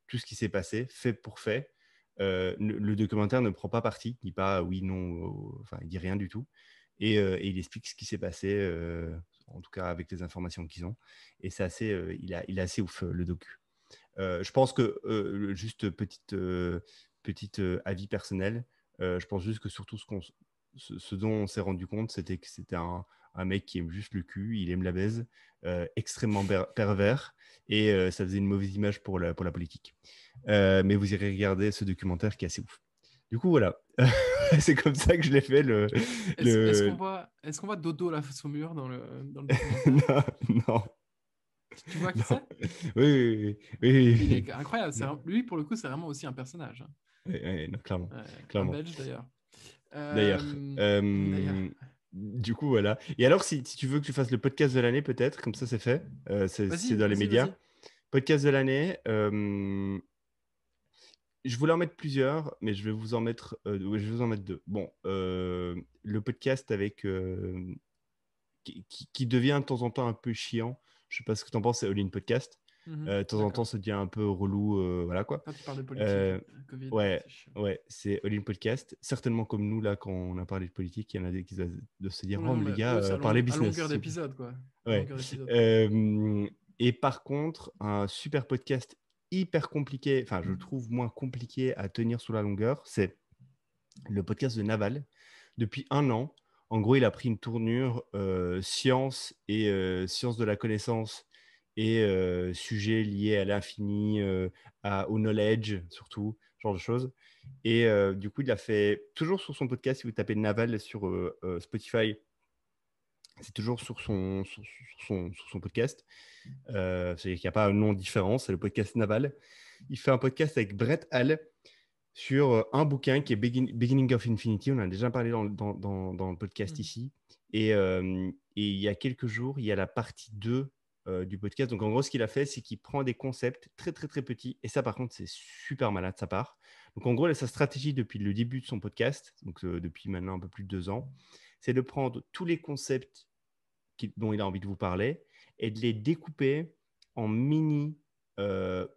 tout ce qui s'est passé, fait pour fait. Le documentaire ne prend pas parti, il dit pas oui, non, enfin, il dit rien du tout. Et il explique ce qui s'est passé, en tout cas avec les informations qu'ils ont. Et c'est assez, il est assez ouf, le docu. Je pense que, juste petite avis personnel, je pense juste que surtout ce dont on s'est rendu compte, c'était que c'était un mec qui aime juste le cul, il aime la baise, extrêmement pervers, et ça faisait une mauvaise image pour la politique. Mais vous irez regarder ce documentaire qui est assez ouf. Du coup, voilà. C'est comme ça que je l'ai fait Est-ce le... qu'on voit Dodo la face au mur dans le documentaire? Non, non. Tu vois qui Non. c'est? Oui, oui, oui, oui, Il oui. est incroyable. Lui, pour le coup, c'est vraiment aussi un personnage, hein. Oui, oui, non, clairement, Un clairement. Belge d'ailleurs. D'ailleurs, D'ailleurs. du coup, voilà. Et alors, si tu veux que tu fasses le podcast de l'année, peut-être, comme ça, c'est fait. C'est Vas-y, dans les vas-y, médias. vas-y. Podcast de l'année. Je voulais en mettre plusieurs, mais je vais vous en mettre, ouais, je vais vous en mettre deux. Bon, le podcast avec qui devient de temps en temps un peu chiant. Je sais pas ce que tu en penses, c'est All In Podcast. Mhm, De temps en temps, d'accord. ça devient un peu relou, voilà quoi. Quand tu parles de politique, Euh, Covid, ouais, c'est chiant. ouais, c'est All In Podcast. Certainement comme nous, là, quand on a parlé de politique, il y en a des qui doivent se dire, Ouais, oh, non, mais les mais gars, eux, c'est parlez à business, longueur s'il vous plaît. d'épisode, quoi. À Ouais. longueur d'épisode. Et par contre, un super podcast hyper compliqué, enfin, je le trouve moins compliqué à tenir sous la longueur, c'est le podcast de Naval. Depuis un an, en gros, il a pris une tournure science et science de la connaissance et sujets liés à l'infini, au knowledge, surtout, ce genre de choses. Et du coup, il a fait toujours sur son podcast, si vous tapez Naval sur Spotify, c'est toujours sur son podcast. C'est qu'il n'y a pas un nom différent, c'est le podcast Naval. Il fait un podcast avec Brett Hall sur un bouquin qui est Beginning of Infinity. On en a déjà parlé dans le podcast Mhm. ici. Et il y a quelques jours, il y a la partie 2 du podcast. Donc, en gros, ce qu'il a fait, c'est qu'il prend des concepts très, très, très petits. Et ça, par contre, c'est super malade de sa part. Donc, en gros, sa stratégie depuis le début de son podcast, donc depuis maintenant un peu plus de 2 ans, c'est de prendre tous les concepts dont il a envie de vous parler et de les découper en mini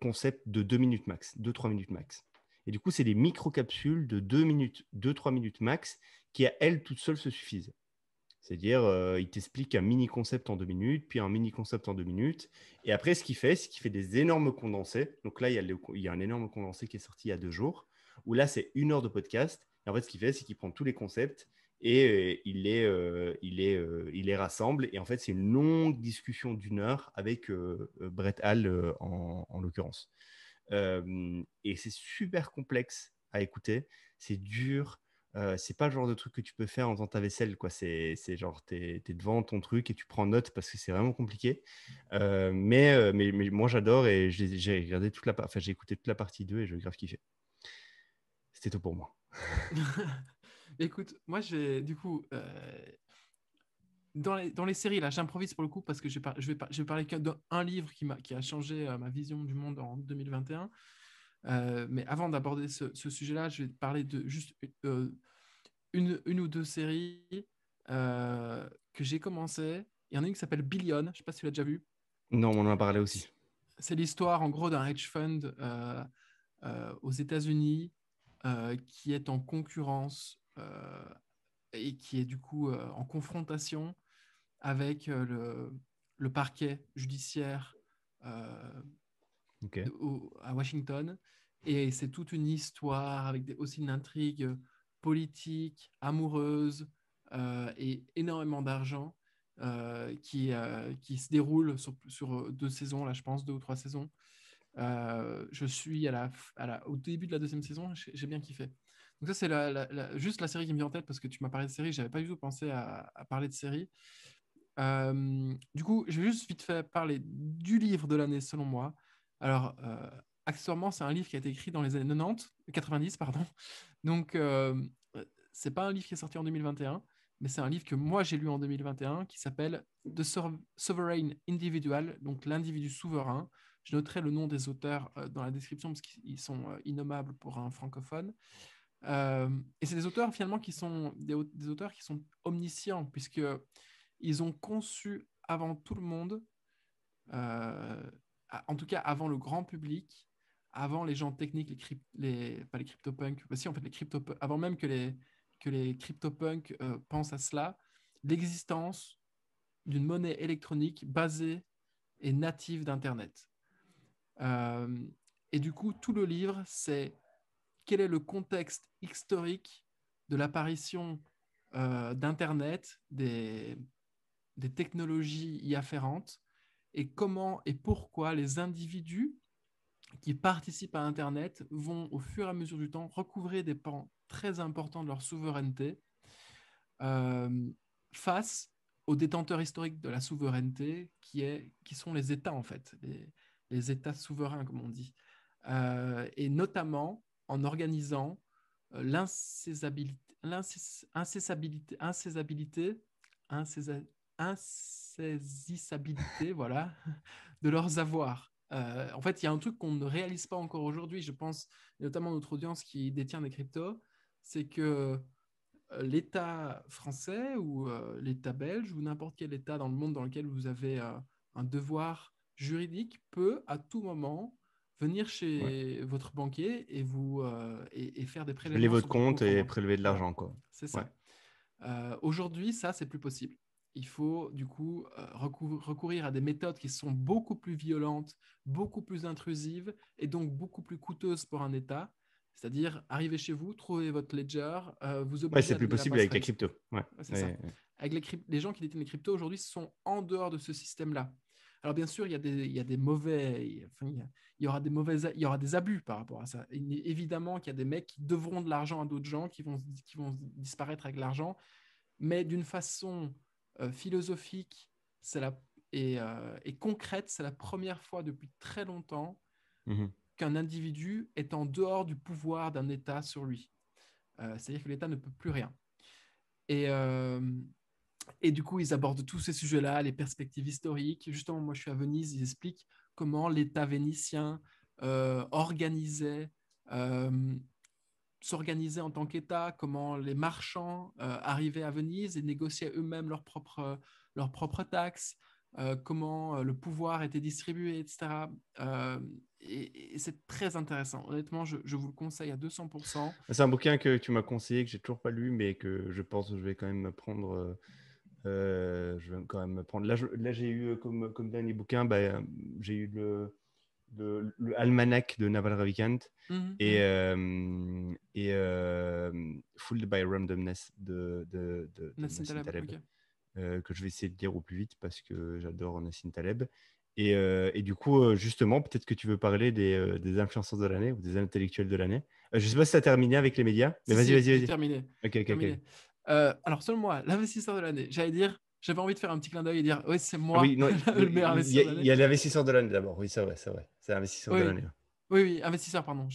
concepts de 2 minutes max, 2-3 minutes max. Et du coup, c'est des micro-capsules de 2 minutes, 2-3 minutes max qui, à elles toutes seules, se suffisent. C'est-à-dire, il t'explique un mini-concept en 2 minutes, puis un mini-concept en 2 minutes. Et après, ce qu'il fait, c'est qu'il fait des énormes condensés. Donc là, il y a un énorme condensé qui est sorti il y a 2 jours, où là, c'est 1 heure de podcast. Et en fait, ce qu'il fait, c'est qu'il prend tous les concepts et il les rassemble. Et en fait, c'est une longue discussion d'1 heure avec Brett Hall en l'occurrence. Et c'est super complexe à écouter. C'est dur. C'est pas le genre de truc que tu peux faire en faisant ta vaisselle, quoi. C'est genre, t'es devant ton truc et tu prends note parce que c'est vraiment compliqué. Mais moi, j'adore et j'ai regardé enfin, j'ai écouté toute la partie 2 et je grave kiffé. C'était tout pour moi. Écoute, moi, du coup, dans les séries, là, j'improvise pour le coup parce que je vais parler que d'un livre qui a changé ma vision du monde en 2021. Mais avant d'aborder ce sujet-là, je vais te parler de juste une ou deux séries que j'ai commencé. Il y en a une qui s'appelle Billion, je ne sais pas si tu l'as déjà vue. Non, on en a parlé aussi. C'est l'histoire en gros d'un hedge fund aux États-Unis qui est en concurrence et qui est du coup en confrontation avec le parquet judiciaire euh, Ok. à Washington. Et c'est toute une histoire avec aussi une intrigue politique, amoureuse et énormément d'argent qui se déroule sur 2 saisons, là je pense, 2 ou 3 saisons. Je suis au début de la 2e saison, j'ai bien kiffé. Donc ça, c'est juste la série qui me vient en tête parce que tu m'as parlé de série, j'avais pas du tout pensé à parler de série. Du coup, je vais juste vite fait parler du livre de l'année selon moi. Alors, accessoirement, c'est un livre qui a été écrit dans les années 90, pardon. Donc, c'est pas un livre qui est sorti en 2021, mais c'est un livre que moi j'ai lu en 2021 qui s'appelle The Sovereign Individual, donc l'individu souverain. Je noterai le nom des auteurs dans la description parce qu'ils sont innommables pour un francophone. Et c'est des auteurs finalement qui sont des auteurs qui sont omniscients puisque ils ont conçu avant tout le monde, euh, en tout cas avant le grand public, avant les gens techniques, pas les crypto-punks, bah si en fait avant même que les crypto-punks pensent à cela, l'existence d'une monnaie électronique basée et native d'Internet. Euh, et du coup, tout le livre, c'est quel est le contexte historique de l'apparition d'Internet, des technologies y afférentes, et comment et pourquoi les individus qui participent à Internet vont, au fur et à mesure du temps, recouvrer des pans très importants de leur souveraineté euh, face aux détenteurs historiques de la souveraineté, qui sont les États, en fait, les États souverains, comme on dit. Et notamment en organisant insaisissabilité, voilà, de leurs avoirs. En fait, il y a un truc qu'on ne réalise pas encore aujourd'hui, je pense, notamment notre audience qui détient des cryptos, c'est que l'État français ou l'État belge ou n'importe quel État dans le monde dans lequel vous avez un devoir juridique peut à tout moment venir Ouais. chez votre banquier et faire des Geler prélèvements votre sur votre compte compte et courant. prélever de Voilà, l'argent, quoi. c'est Ouais. ça. Aujourd'hui, ça, c'est plus possible. Il faut du coup recourir à des méthodes qui sont beaucoup plus violentes, beaucoup plus intrusives et donc beaucoup plus coûteuses pour un État. C'est-à-dire arriver chez vous, trouver votre ledger, vous Ouais, obliger c'est à plus donner la possible avec la passphrase. crypto. Ouais. Ouais, c'est ça. Ouais, ouais. Avec les gens qui détiennent les cryptos aujourd'hui sont en dehors de ce système-là. Alors bien sûr, il y a des mauvais, enfin, il y aura des abus par rapport à ça. Et évidemment qu'il y a des mecs qui devront de l'argent à d'autres gens, qui vont disparaître avec l'argent, mais d'une façon philosophique et concrète, c'est la première fois depuis très longtemps Mhm. qu'un individu est en dehors du pouvoir d'un État sur lui. C'est-à-dire que l'État ne peut plus rien. Et, euh, et du coup, ils abordent tous ces sujets-là, les perspectives historiques. Justement, moi, je suis à Venise, ils expliquent comment l'État vénitien organisait, euh, s'organiser en tant qu'État, comment les marchands arrivaient à Venise et négociaient eux-mêmes leurs propres taxes, comment le pouvoir était distribué, etc. Euh, et c'est très intéressant. Honnêtement, je vous le conseille à 200%. C'est un bouquin que tu m'as conseillé, que j'ai toujours pas lu, mais que je pense que je vais quand même me prendre. Je vais quand même me prendre. Là, j'ai eu comme dernier bouquin, j'ai eu le Almanach de Naval Ravikant Mhm, et, mhm. Fooled by Randomness de Nassim Nassim Taleb, Taleb, ok. que je vais essayer de lire au plus vite parce que j'adore Nassim Taleb. Et du coup, justement, peut-être que tu veux parler des influenceurs de l'année ou des intellectuels de l'année. Je ne sais pas si tu as terminé avec les médias, mais Si, vas-y, si, vas-y, j'ai vas-y. terminé. Ok, ok, ok. Terminé. Alors, selon moi, l'investisseur de l'année, j'avais envie de faire un petit clin d'œil et dire, oui, c'est Ah moi, oui, non, le meilleur investisseur de il l'année. y a l'investisseur de l'année d'abord. Oui, c'est vrai, c'est vrai. C'est l'investisseur de Oui, l'année. oui, oui, investisseur, pardon.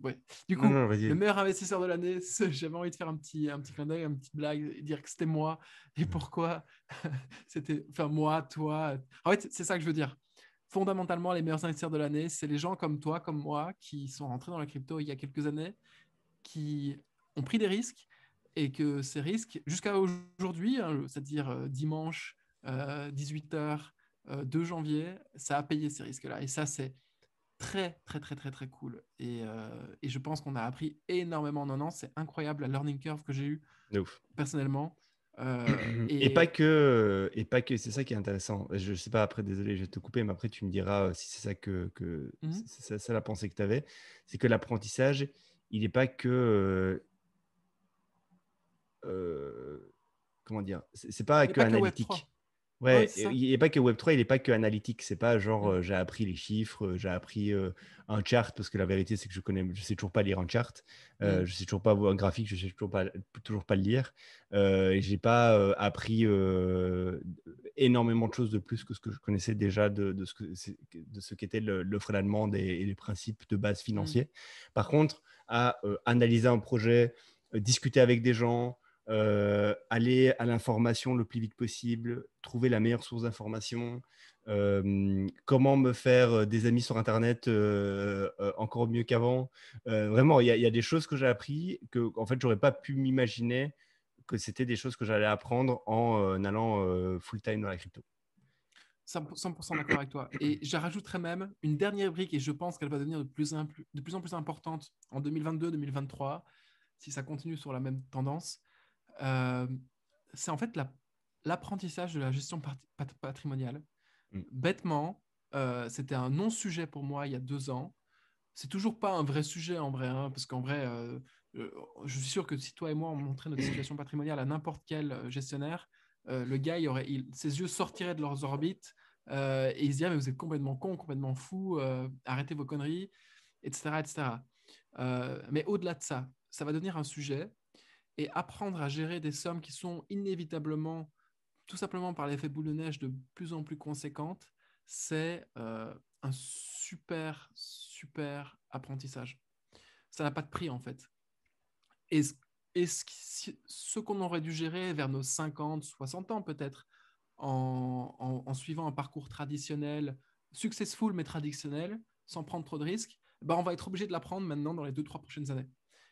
Ouais. Du Non, coup, non, le vas-y. meilleur investisseur de l'année, j'avais envie de faire un petit clin d'œil, une petite blague, et dire que c'était moi et pourquoi c'était, enfin, moi, toi. En fait, c'est ça que je veux dire. Fondamentalement, les meilleurs investisseurs de l'année, c'est les gens comme toi, comme moi, qui sont rentrés dans la crypto il y a quelques années, qui ont pris des risques et que ces risques, jusqu'à aujourd'hui, hein, c'est-à-dire dimanche 18h 2 janvier, ça a payé ces risques-là. Et ça, c'est très, très, très, très, très cool. Et je pense qu'on a appris énormément en un an. C'est incroyable la learning curve que j'ai eue De ouf. personnellement. Et pas que, c'est ça qui est intéressant. Je sais pas, après, désolé, je vais te couper, mais après, tu me diras si c'est ça Mhm. c'est ça la pensée que tu avais. C'est que l'apprentissage, il n'est pas que, comment dire, c'est pas Il n'est que pas que web analytique. trois. Ouais, Ouais, c'est ça. il n'est pas que Web3, il n'est pas que analytique. C'est pas genre Mhm. j'ai appris les chiffres, j'ai appris un chart, parce que la vérité, c'est que je sais toujours pas lire un chart. Mhm. Je sais toujours pas voir un graphique, je sais toujours pas le lire. Et j'ai pas appris énormément de choses de plus que ce que je connaissais déjà de ce qu'était l'offre et la demande et les principes de base Mhm. financiers. Par contre, à analyser un projet, discuter avec des gens, aller à l'information le plus vite possible, trouver la meilleure source d'information, comment me faire des amis sur Internet encore mieux qu'avant. Vraiment, il y a des choses que j'ai appris que, en fait, j'aurais pas pu m'imaginer que c'était des choses que j'allais apprendre en allant full-time dans la crypto. 100% d'accord avec toi. Et je rajouterais même une dernière brique, et je pense qu'elle va devenir de plus en plus importante en 2022-2023, si ça continue sur la même tendance. Euh, c'est en fait l'apprentissage de la gestion patrimoniale. Mm. Bêtement, c'était un non-sujet pour moi il y a 2 ans. C'est toujours pas un vrai sujet en vrai, hein, parce qu'en vrai, euh, je suis sûr que si toi et moi on montrait notre situation patrimoniale à n'importe quel gestionnaire, le gars, ses yeux sortiraient de leurs orbites et il se dirait mais vous êtes complètement con, complètement fou, arrêtez vos conneries, etc. etc. Mais au-delà de ça, ça va devenir un sujet et apprendre à gérer des sommes qui sont inévitablement tout simplement par l'effet boule de neige de plus en plus conséquente, c'est un super, super apprentissage. Ça n'a pas de prix, en fait. Et ce qu'on aurait dû gérer vers nos 50, 60 ans, peut-être, en suivant un parcours traditionnel, successful mais traditionnel, sans prendre trop de risques, ben on va être obligé de l'apprendre maintenant dans les 2-3 prochaines années.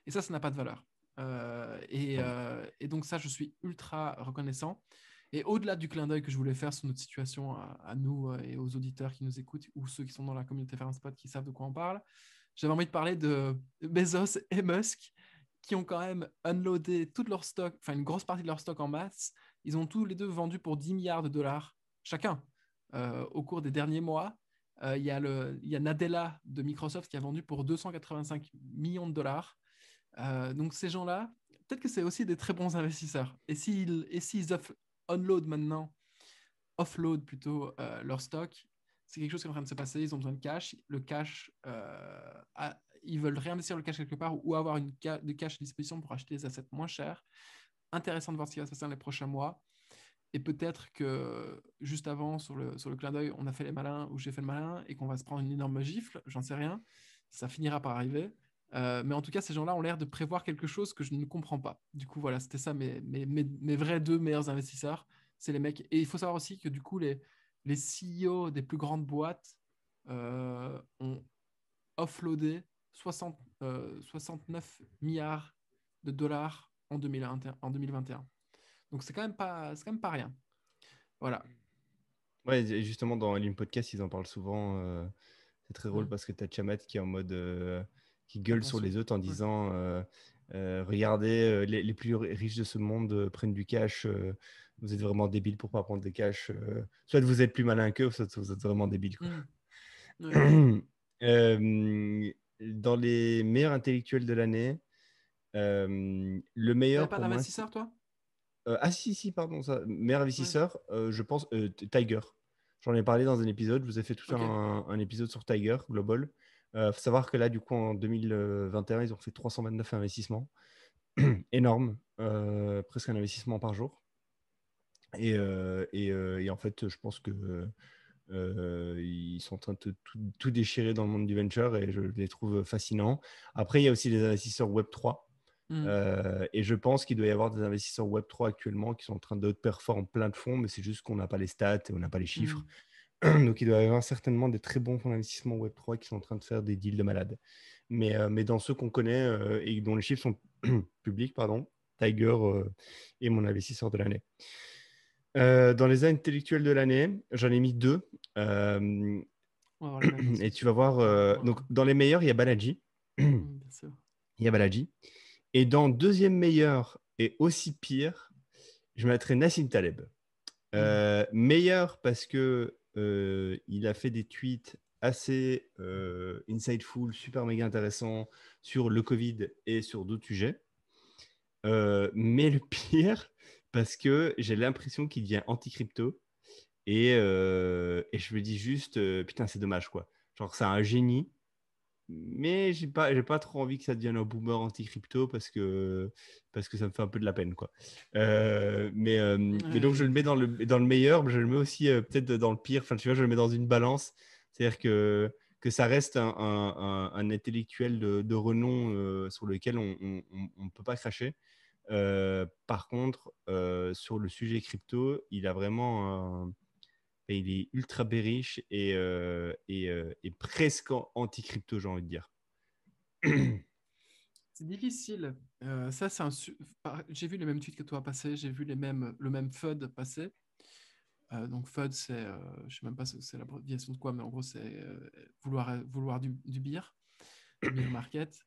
Et ça n'a pas de valeur. Et donc ça, je suis ultra reconnaissant. Et au-delà du clin d'œil que je voulais faire sur notre situation à nous et aux auditeurs qui nous écoutent ou ceux qui sont dans la communauté Spot qui savent de quoi on parle, j'avais envie de parler de Bezos et Musk qui ont quand même unloadé tout leur stock, enfin une grosse partie de leur stock en masse. Ils ont tous les deux vendu pour 10 milliards de dollars chacun au cours des derniers mois. Il y a Nadella de Microsoft qui a vendu pour 285 millions de dollars. Donc ces gens-là, peut-être que c'est aussi des très bons investisseurs. Et s'ils unload maintenant, offload plutôt leur stock, c'est quelque chose qui est en train de se passer. Ils ont besoin de cash. Le cash, ils veulent réinvestir le cash quelque part ou avoir de cash à disposition pour acheter des assets moins chers. Intéressant de voir ce qui va se passer dans les prochains mois. Et peut-être que juste avant, sur le clin d'œil, on a fait les malins ou j'ai fait le malin et qu'on va se prendre une énorme gifle. J'en sais rien. Ça finira par arriver. Mais en tout cas, ces gens-là ont l'air de prévoir quelque chose que je ne comprends pas. Du coup, voilà, c'était ça mes vrais deux meilleurs investisseurs. C'est les mecs. Et il faut savoir aussi que du coup, les CEO des plus grandes boîtes ont offloadé 69 milliards de dollars en 2021. Donc, c'est quand même pas rien. Voilà. Ouais, et justement, dans Lean Podcast, ils en parlent souvent. C'est très drôle Mm. parce que tu as Chamat qui est en mode. Qui gueule sur Attention. les autres en Ouais. disant regardez, les plus riches de ce monde prennent du cash. Vous êtes vraiment débiles pour pas prendre des cash. Soit vous êtes plus malin qu'eux, soit vous êtes vraiment débiles, quoi. Mm. Ouais. Dans les meilleurs intellectuels de l'année, le T'avais meilleur pas pour moi, c'est. d'investisseur, toi? Ah si, pardon, ça. Meilleur Ouais. investisseur, je pense Tiger. J'en ai parlé dans un épisode. Je vous ai fait tout Ok. un épisode sur Tiger Global. Faut savoir que là, du coup, en 2021, ils ont fait 329 investissements. Énorme. Presque un investissement par jour. Et en fait, je pense que ils sont en train de tout déchirer dans le monde du venture et je les trouve fascinants. Après, il y a aussi les investisseurs Web3. Mm. Et je pense qu'il doit y avoir des investisseurs Web3 actuellement qui sont en train d'outperformer plein de fonds, mais c'est juste qu'on n'a pas les stats et on n'a pas les chiffres. Mm. Donc, il doit y avoir certainement des très bons fonds d'investissement Web3 qui sont en train de faire des deals de malades. Mais dans ceux qu'on connaît et dont les chiffres sont publics, pardon, Tiger est mon investisseur de l'année. Dans les intellectuels de l'année, j'en ai mis deux. On va avoir les mêmes aussi. Et tu vas voir. Enfin, Donc, dans les meilleurs, il y a Balaji. bien sûr. Il y a Balaji. Et dans deuxième meilleur et aussi pire, je mettrais Nassim Taleb. Mm. Meilleur parce que il a fait des tweets assez insightful, super méga intéressants sur le Covid et sur d'autres sujets. Mais le pire, parce que j'ai l'impression qu'il devient anti-crypto et je me dis juste, putain, c'est dommage quoi. Genre, c'est un génie, mais j'ai pas trop envie que ça devienne un boomer anti-crypto parce que ça me fait un peu de la peine, quoi. Mais donc, je le Ouais. mets dans le meilleur, mais je le mets aussi peut-être dans le pire. Enfin, tu vois, je le mets dans une balance. C'est-à-dire que ça reste un intellectuel de renom sur lequel on ne peut pas cracher. Par contre, sur le sujet crypto, il a vraiment il est ultra bearish et presque anti-crypto, j'ai envie de dire. C'est difficile. Ça, j'ai vu les mêmes tweets que toi passer, j'ai vu le même FUD passer. Donc FUD, je sais même pas c'est l'abréviation de quoi, mais en gros, c'est vouloir du beer market.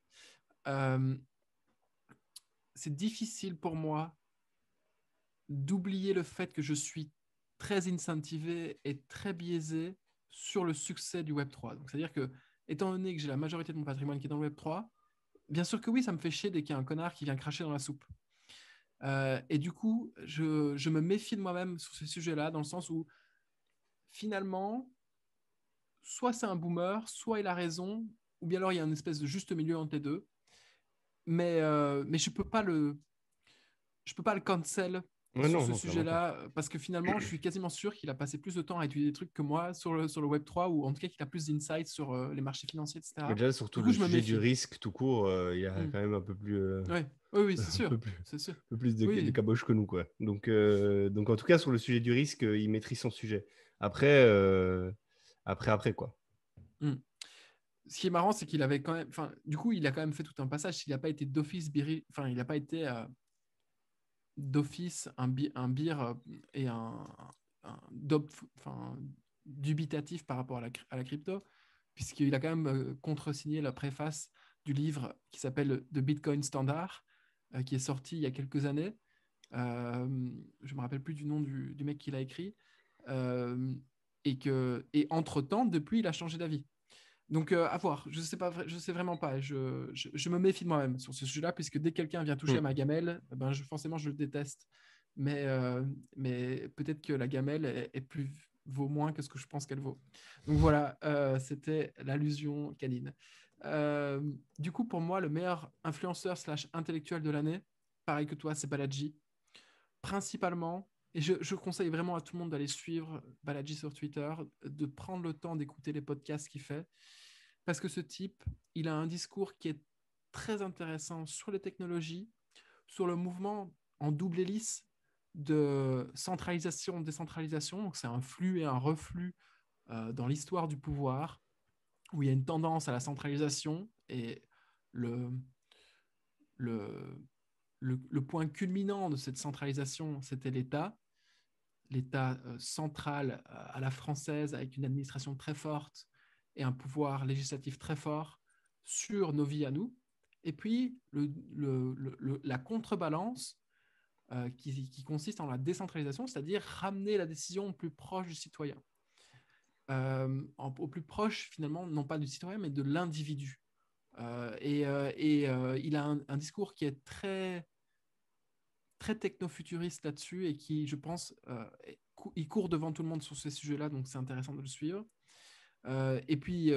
Euh, c'est difficile pour moi d'oublier le fait que je suis très incentivé et très biaisé sur le succès du Web3. Donc, c'est-à-dire que, étant donné que j'ai la majorité de mon patrimoine qui est dans le Web3, bien sûr que oui, ça me fait chier dès qu'il y a un connard qui vient cracher dans la soupe. Et du coup, je me méfie de moi-même sur ces sujets-là, dans le sens où, finalement, soit c'est un boomer, soit il a raison, ou bien alors il y a une espèce de juste milieu entre les deux. Mais je peux pas le cancel Ouais, sur non, ce non, clairement pas. sujet-là, parce que finalement, je suis quasiment sûr qu'il a passé plus de temps à étudier des trucs que moi sur le Web3, ou en tout cas qu'il a plus d'insights sur les marchés financiers, Mais etc. déjà, surtout Du coup, le je me sujet du méfie. risque tout court, il y a Hmm. quand même un peu plus, Ouais. Oui, oui, c'est un sûr. peu plus, C'est sûr. un peu plus de Oui. caboche que nous, quoi. Donc, en tout cas, sur le sujet du risque, il maîtrise son sujet. Après, quoi. Hmm. Ce qui est marrant, c'est qu'il avait quand même. Enfin, du coup, il a quand même fait tout un passage. Il n'a pas été d'office enfin, il n'a pas été d'office un bir et enfin, dubitatif par rapport à la crypto, puisqu'il a quand même contresigné la préface du livre qui s'appelle The Bitcoin Standard, qui est sorti il y a quelques années. Je ne me rappelle plus du nom du mec qui l'a écrit. Euh, et entre-temps, depuis, il a changé d'avis. Donc, à voir. Je sais pas, je sais vraiment pas. Je me méfie de moi-même sur ce sujet-là, puisque dès que quelqu'un vient toucher à Hmm. ma gamelle, ben, forcément, je le déteste. Mais peut-être que la gamelle vaut moins que ce que je pense qu'elle vaut. Donc voilà, c'était l'allusion canine. Euh, du coup, pour moi, le meilleur influenceur slash intellectuel de l'année, pareil que toi, c'est Balaji. Principalement, et je conseille vraiment à tout le monde d'aller suivre Balaji sur Twitter, de prendre le temps d'écouter les podcasts qu'il fait, parce que ce type, il a un discours qui est très intéressant sur les technologies, sur le mouvement en double hélice de centralisation-décentralisation. Donc, c'est un flux et un reflux dans l'histoire du pouvoir, où il y a une tendance à la centralisation et le, le, le point culminant de cette centralisation, c'était l'État. L'État central à la française, avec une administration très forte et un pouvoir législatif très fort sur nos vies à nous. Et puis, la contrebalance qui consiste en la décentralisation, c'est-à-dire ramener la décision plus proche du citoyen. Au plus proche, finalement, non pas du citoyen, mais de l'individu. Il a un discours qui est très techno-futuriste là-dessus et qui, je pense, il court devant tout le monde sur ces sujets-là, donc c'est intéressant de le suivre. Et puis,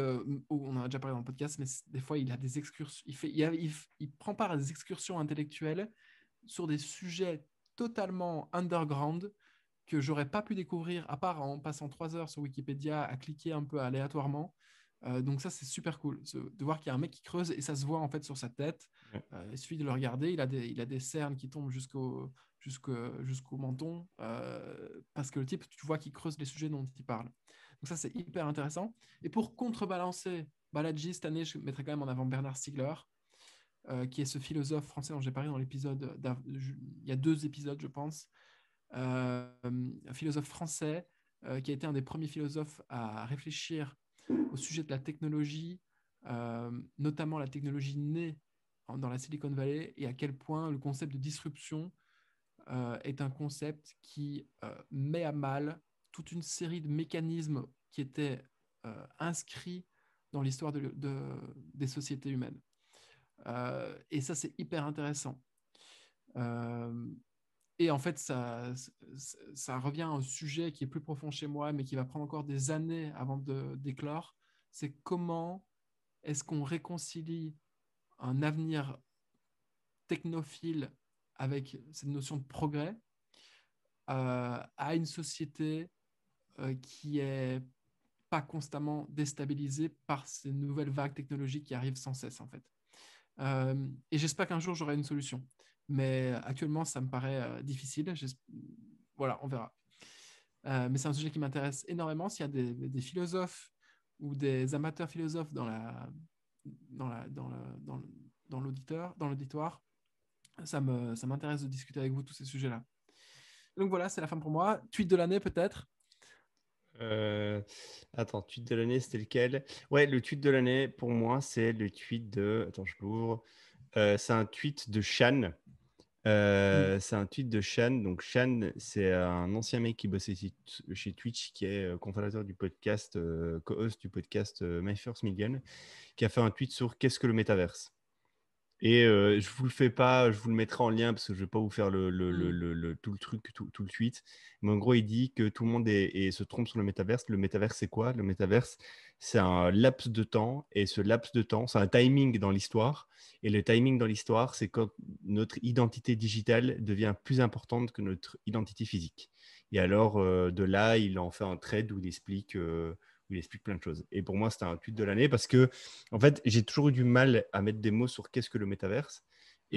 on en a déjà parlé dans le podcast, mais des fois, il a des excursions, il prend part à des excursions intellectuelles sur des sujets totalement underground que j'aurais pas pu découvrir à part en passant 3 heures sur Wikipédia à cliquer un peu aléatoirement. Donc ça, c'est super cool de voir qu'il y a un mec qui creuse et ça se voit en fait sur sa tête. Ouais. Il suffit de le regarder, il a des cernes qui tombent jusqu'au menton parce que le type, tu vois qu'il creuse les sujets dont il parle. Donc ça, c'est hyper intéressant. Et pour contrebalancer Balaji, cette année, je mettrais quand même en avant Bernard Stiegler, qui est ce philosophe français dont j'ai parlé dans l'épisode, il y a 2 épisodes, je pense, un philosophe français qui a été un des premiers philosophes à réfléchir au sujet de la technologie, notamment la technologie née dans la Silicon Valley, et à quel point le concept de disruption est un concept qui met à mal toute une série de mécanismes qui étaient inscrits dans l'histoire des sociétés humaines. Et ça, c'est hyper intéressant. Euh, et en fait, ça revient à un sujet qui est plus profond chez moi, mais qui va prendre encore des années avant d'éclore. C'est comment est-ce qu'on réconcilie un avenir technophile avec cette notion de progrès à une société qui est pas constamment déstabilisée par ces nouvelles vagues technologiques qui arrivent sans cesse, en fait. Et j'espère qu'un jour j'aurai une solution. Mais actuellement, ça me paraît difficile. Voilà, on verra. Mais c'est un sujet qui m'intéresse énormément. S'il y a des philosophes ou des amateurs philosophes dans l'auditoire, ça m'intéresse de discuter avec vous tous ces sujets-là. Donc voilà, c'est la fin pour moi. Tweet de l'année peut-être. Euh, Attends, tweet de l'année, c'était lequel? Ouais, le tweet de l'année, pour moi, c'est le tweet de... Attends, je l'ouvre. C'est un tweet de Shan. Hmm. C'est un tweet de Shan. Donc, Shan, c'est un ancien mec qui bossait chez Twitch, qui est cofondateur du podcast, co-host du podcast My First Million, qui a fait un tweet sur qu'est-ce que le métaverse. Et je vous le fais pas, je vous le mettrai en lien parce que je vais pas vous faire Mm. tout le truc tout de suite. Mais en gros, il dit que tout le monde se trompe sur le métaverse. Le métaverse, c'est quoi? Le métaverse, c'est un laps de temps. Et ce laps de temps, c'est un timing dans l'histoire. Et le timing dans l'histoire, c'est quand notre identité digitale devient plus importante que notre identité physique. Et alors, de là, il en fait un thread où il explique plein de choses. Et pour moi, c'était un tweet de l'année parce que en fait, j'ai toujours eu du mal à mettre des mots sur qu'est-ce que le métaverse. Mm.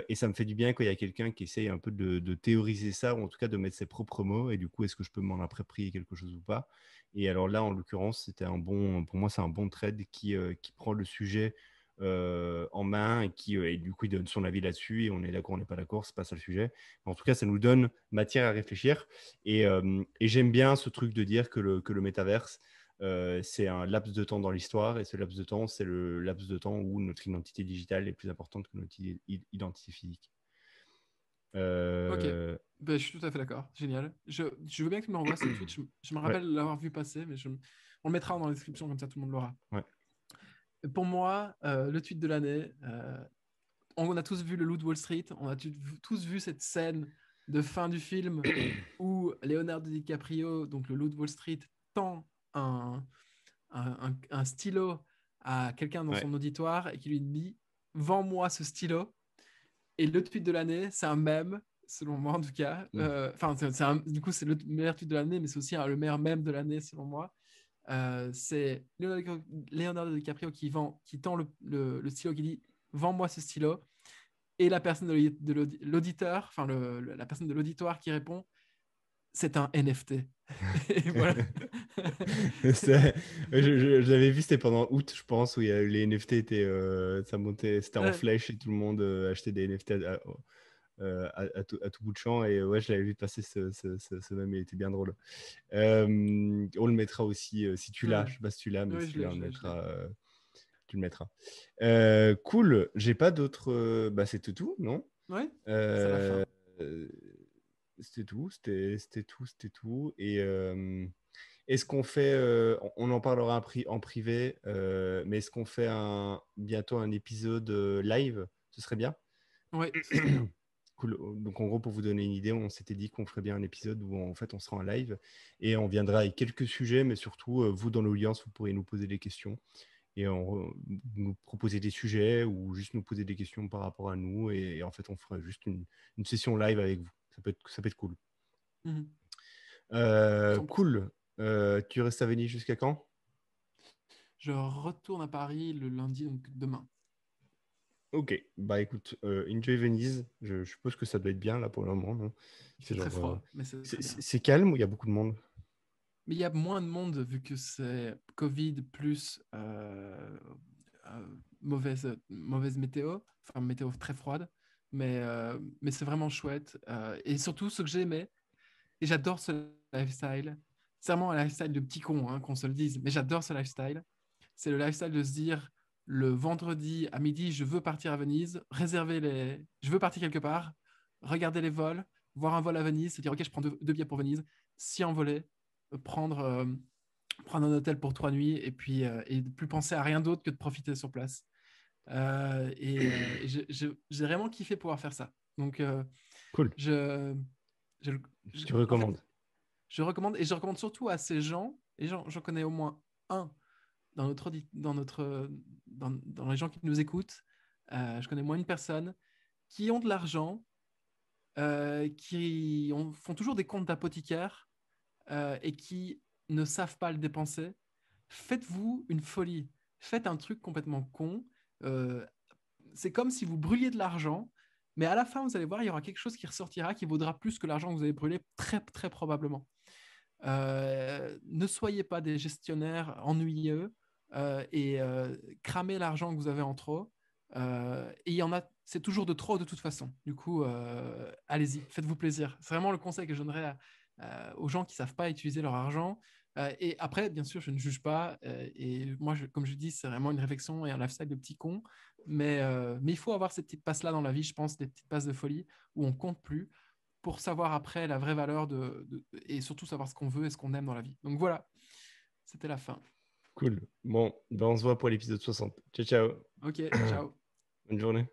Et ça me fait du bien quand il y a quelqu'un qui essaye un peu de théoriser ça, ou en tout cas de mettre ses propres mots. Et du coup, est-ce que je peux m'en approprier quelque chose ou pas? Et alors là, en l'occurrence, pour moi, c'est un bon trade qui prend le sujet en main et du coup, il donne son avis là-dessus. Et on est d'accord, on n'est pas d'accord, c'est pas ça le sujet. En tout cas, ça nous donne matière à réfléchir. Et j'aime bien ce truc de dire que le métaverse, c'est un laps de temps dans l'histoire et ce laps de temps, c'est le laps de temps où notre identité digitale est plus importante que notre identité physique. Ok, Euh, ben, je suis tout à fait d'accord. Génial. Je veux bien que tu me l'envoies, ce tweet. Je me ouais, rappelle l'avoir vu passer, mais on le mettra dans la description, comme ça tout le monde l'aura. ouais, Pour moi, le tweet de l'année, on a tous vu le Loup de Wall Street, on a tous vu cette scène de fin du film où Leonardo DiCaprio, donc le Loup de Wall Street, tend un stylo à quelqu'un dans ouais. son auditoire et qui lui dit Vends-moi ce stylo. Et le tweet de l'année, c'est un mème, selon moi en tout cas. Mm. Enfin, du coup, c'est le meilleur tweet de l'année, mais c'est aussi le meilleur mème de l'année, selon moi. C'est Leonardo DiCaprio qui tend le stylo, qui dit Vends-moi ce stylo. Et la personne de l'auditeur, enfin la personne de l'auditoire qui répond C'est un NFT. Et voilà. Je l'avais vu, c'était pendant août, je pense, où les NFT étaient, ça montait, c'était en Ouais. flèche et tout le monde achetait des NFT à tout bout de champ. Et ouais, je l'avais vu passer ce même, il était bien drôle. On le mettra aussi, si tu l'as, Ouais. je sais pas si tu l'as, mais Oui, si je tu l'as, l'ai, on le je l'ai, je l'ai. mettra, tu le mettras. Cool, j'ai pas d'autres. Bah, c'était tout, non? Ouais, c'est la Euh, fin. euh, C'était tout, c'était tout. Et est-ce qu'on fait, on en parlera en privé, mais est-ce qu'on fait bientôt un épisode live? Ce serait bien. Ouais, ce serait bien. Cool. Donc en gros, pour vous donner une idée, on s'était dit qu'on ferait bien un épisode où en fait on sera en live et on viendra avec quelques sujets, mais surtout vous dans l'audience, vous pourrez nous poser des questions et nous proposer des sujets ou juste nous poser des questions par rapport à nous et en fait on fera juste une session live avec vous. Ça peut être cool. Mhm. 100%. Cool. Tu restes à Venise jusqu'à quand? Je retourne à Paris le lundi, donc demain. Ok, bah écoute, enjoy Venise. Je suppose que ça doit être bien là pour le moment, non? Il C'est fait très genre, froid, mais c'est très bien. c'est calme ou il y a beaucoup de monde? Mais il y a moins de monde vu que c'est Covid plus mauvaise météo, enfin météo très froide. Mais c'est vraiment chouette. Et surtout, ce que j'ai aimé, et j'adore ce lifestyle, c'est vraiment un lifestyle de petit con, hein, qu'on se le dise, mais j'adore ce lifestyle. C'est le lifestyle de se dire le vendredi à midi, je veux partir à Venise, je veux partir quelque part, regarder les vols, voir un vol à Venise, se dire ok, je prends deux billets pour Venise, s'y envoler, prendre, prendre un hôtel pour 3 nuits et plus penser à rien d'autre que de profiter sur place. Et j'ai vraiment kiffé pouvoir faire ça. Donc, Cool. je, je, Tu en fait, recommandes. je recommande, et je recommande surtout à ces gens, et j'en connais au moins un dans les gens qui nous écoutent, je connais moins une personne, qui ont de l'argent, font toujours des comptes d'apothicaire et qui ne savent pas le dépenser. Faites-vous une folie. Faites un truc complètement con. Euh, c'est comme si vous brûliez de l'argent, mais à la fin, vous allez voir, il y aura quelque chose qui ressortira qui vaudra plus que l'argent que vous avez brûlé, très, très probablement. Ne soyez pas des gestionnaires ennuyeux cramez l'argent que vous avez en trop. Et il y en a, c'est toujours de trop de toute façon. Du coup, allez-y, faites-vous plaisir. C'est vraiment le conseil que je donnerais aux gens qui savent pas utiliser leur argent. Et après, bien sûr, je ne juge pas. Et moi, comme je dis, c'est vraiment une réflexion et un lifestyle de petit con. Mais il faut avoir ces petites passes-là dans la vie, je pense, des petites passes de folie où on compte plus pour savoir après la vraie valeur et surtout savoir ce qu'on veut et ce qu'on aime dans la vie. Donc voilà, c'était la fin. Cool. Bon, ben on se voit pour l'épisode 60. Ciao, ciao. Ok, ciao. Bonne journée.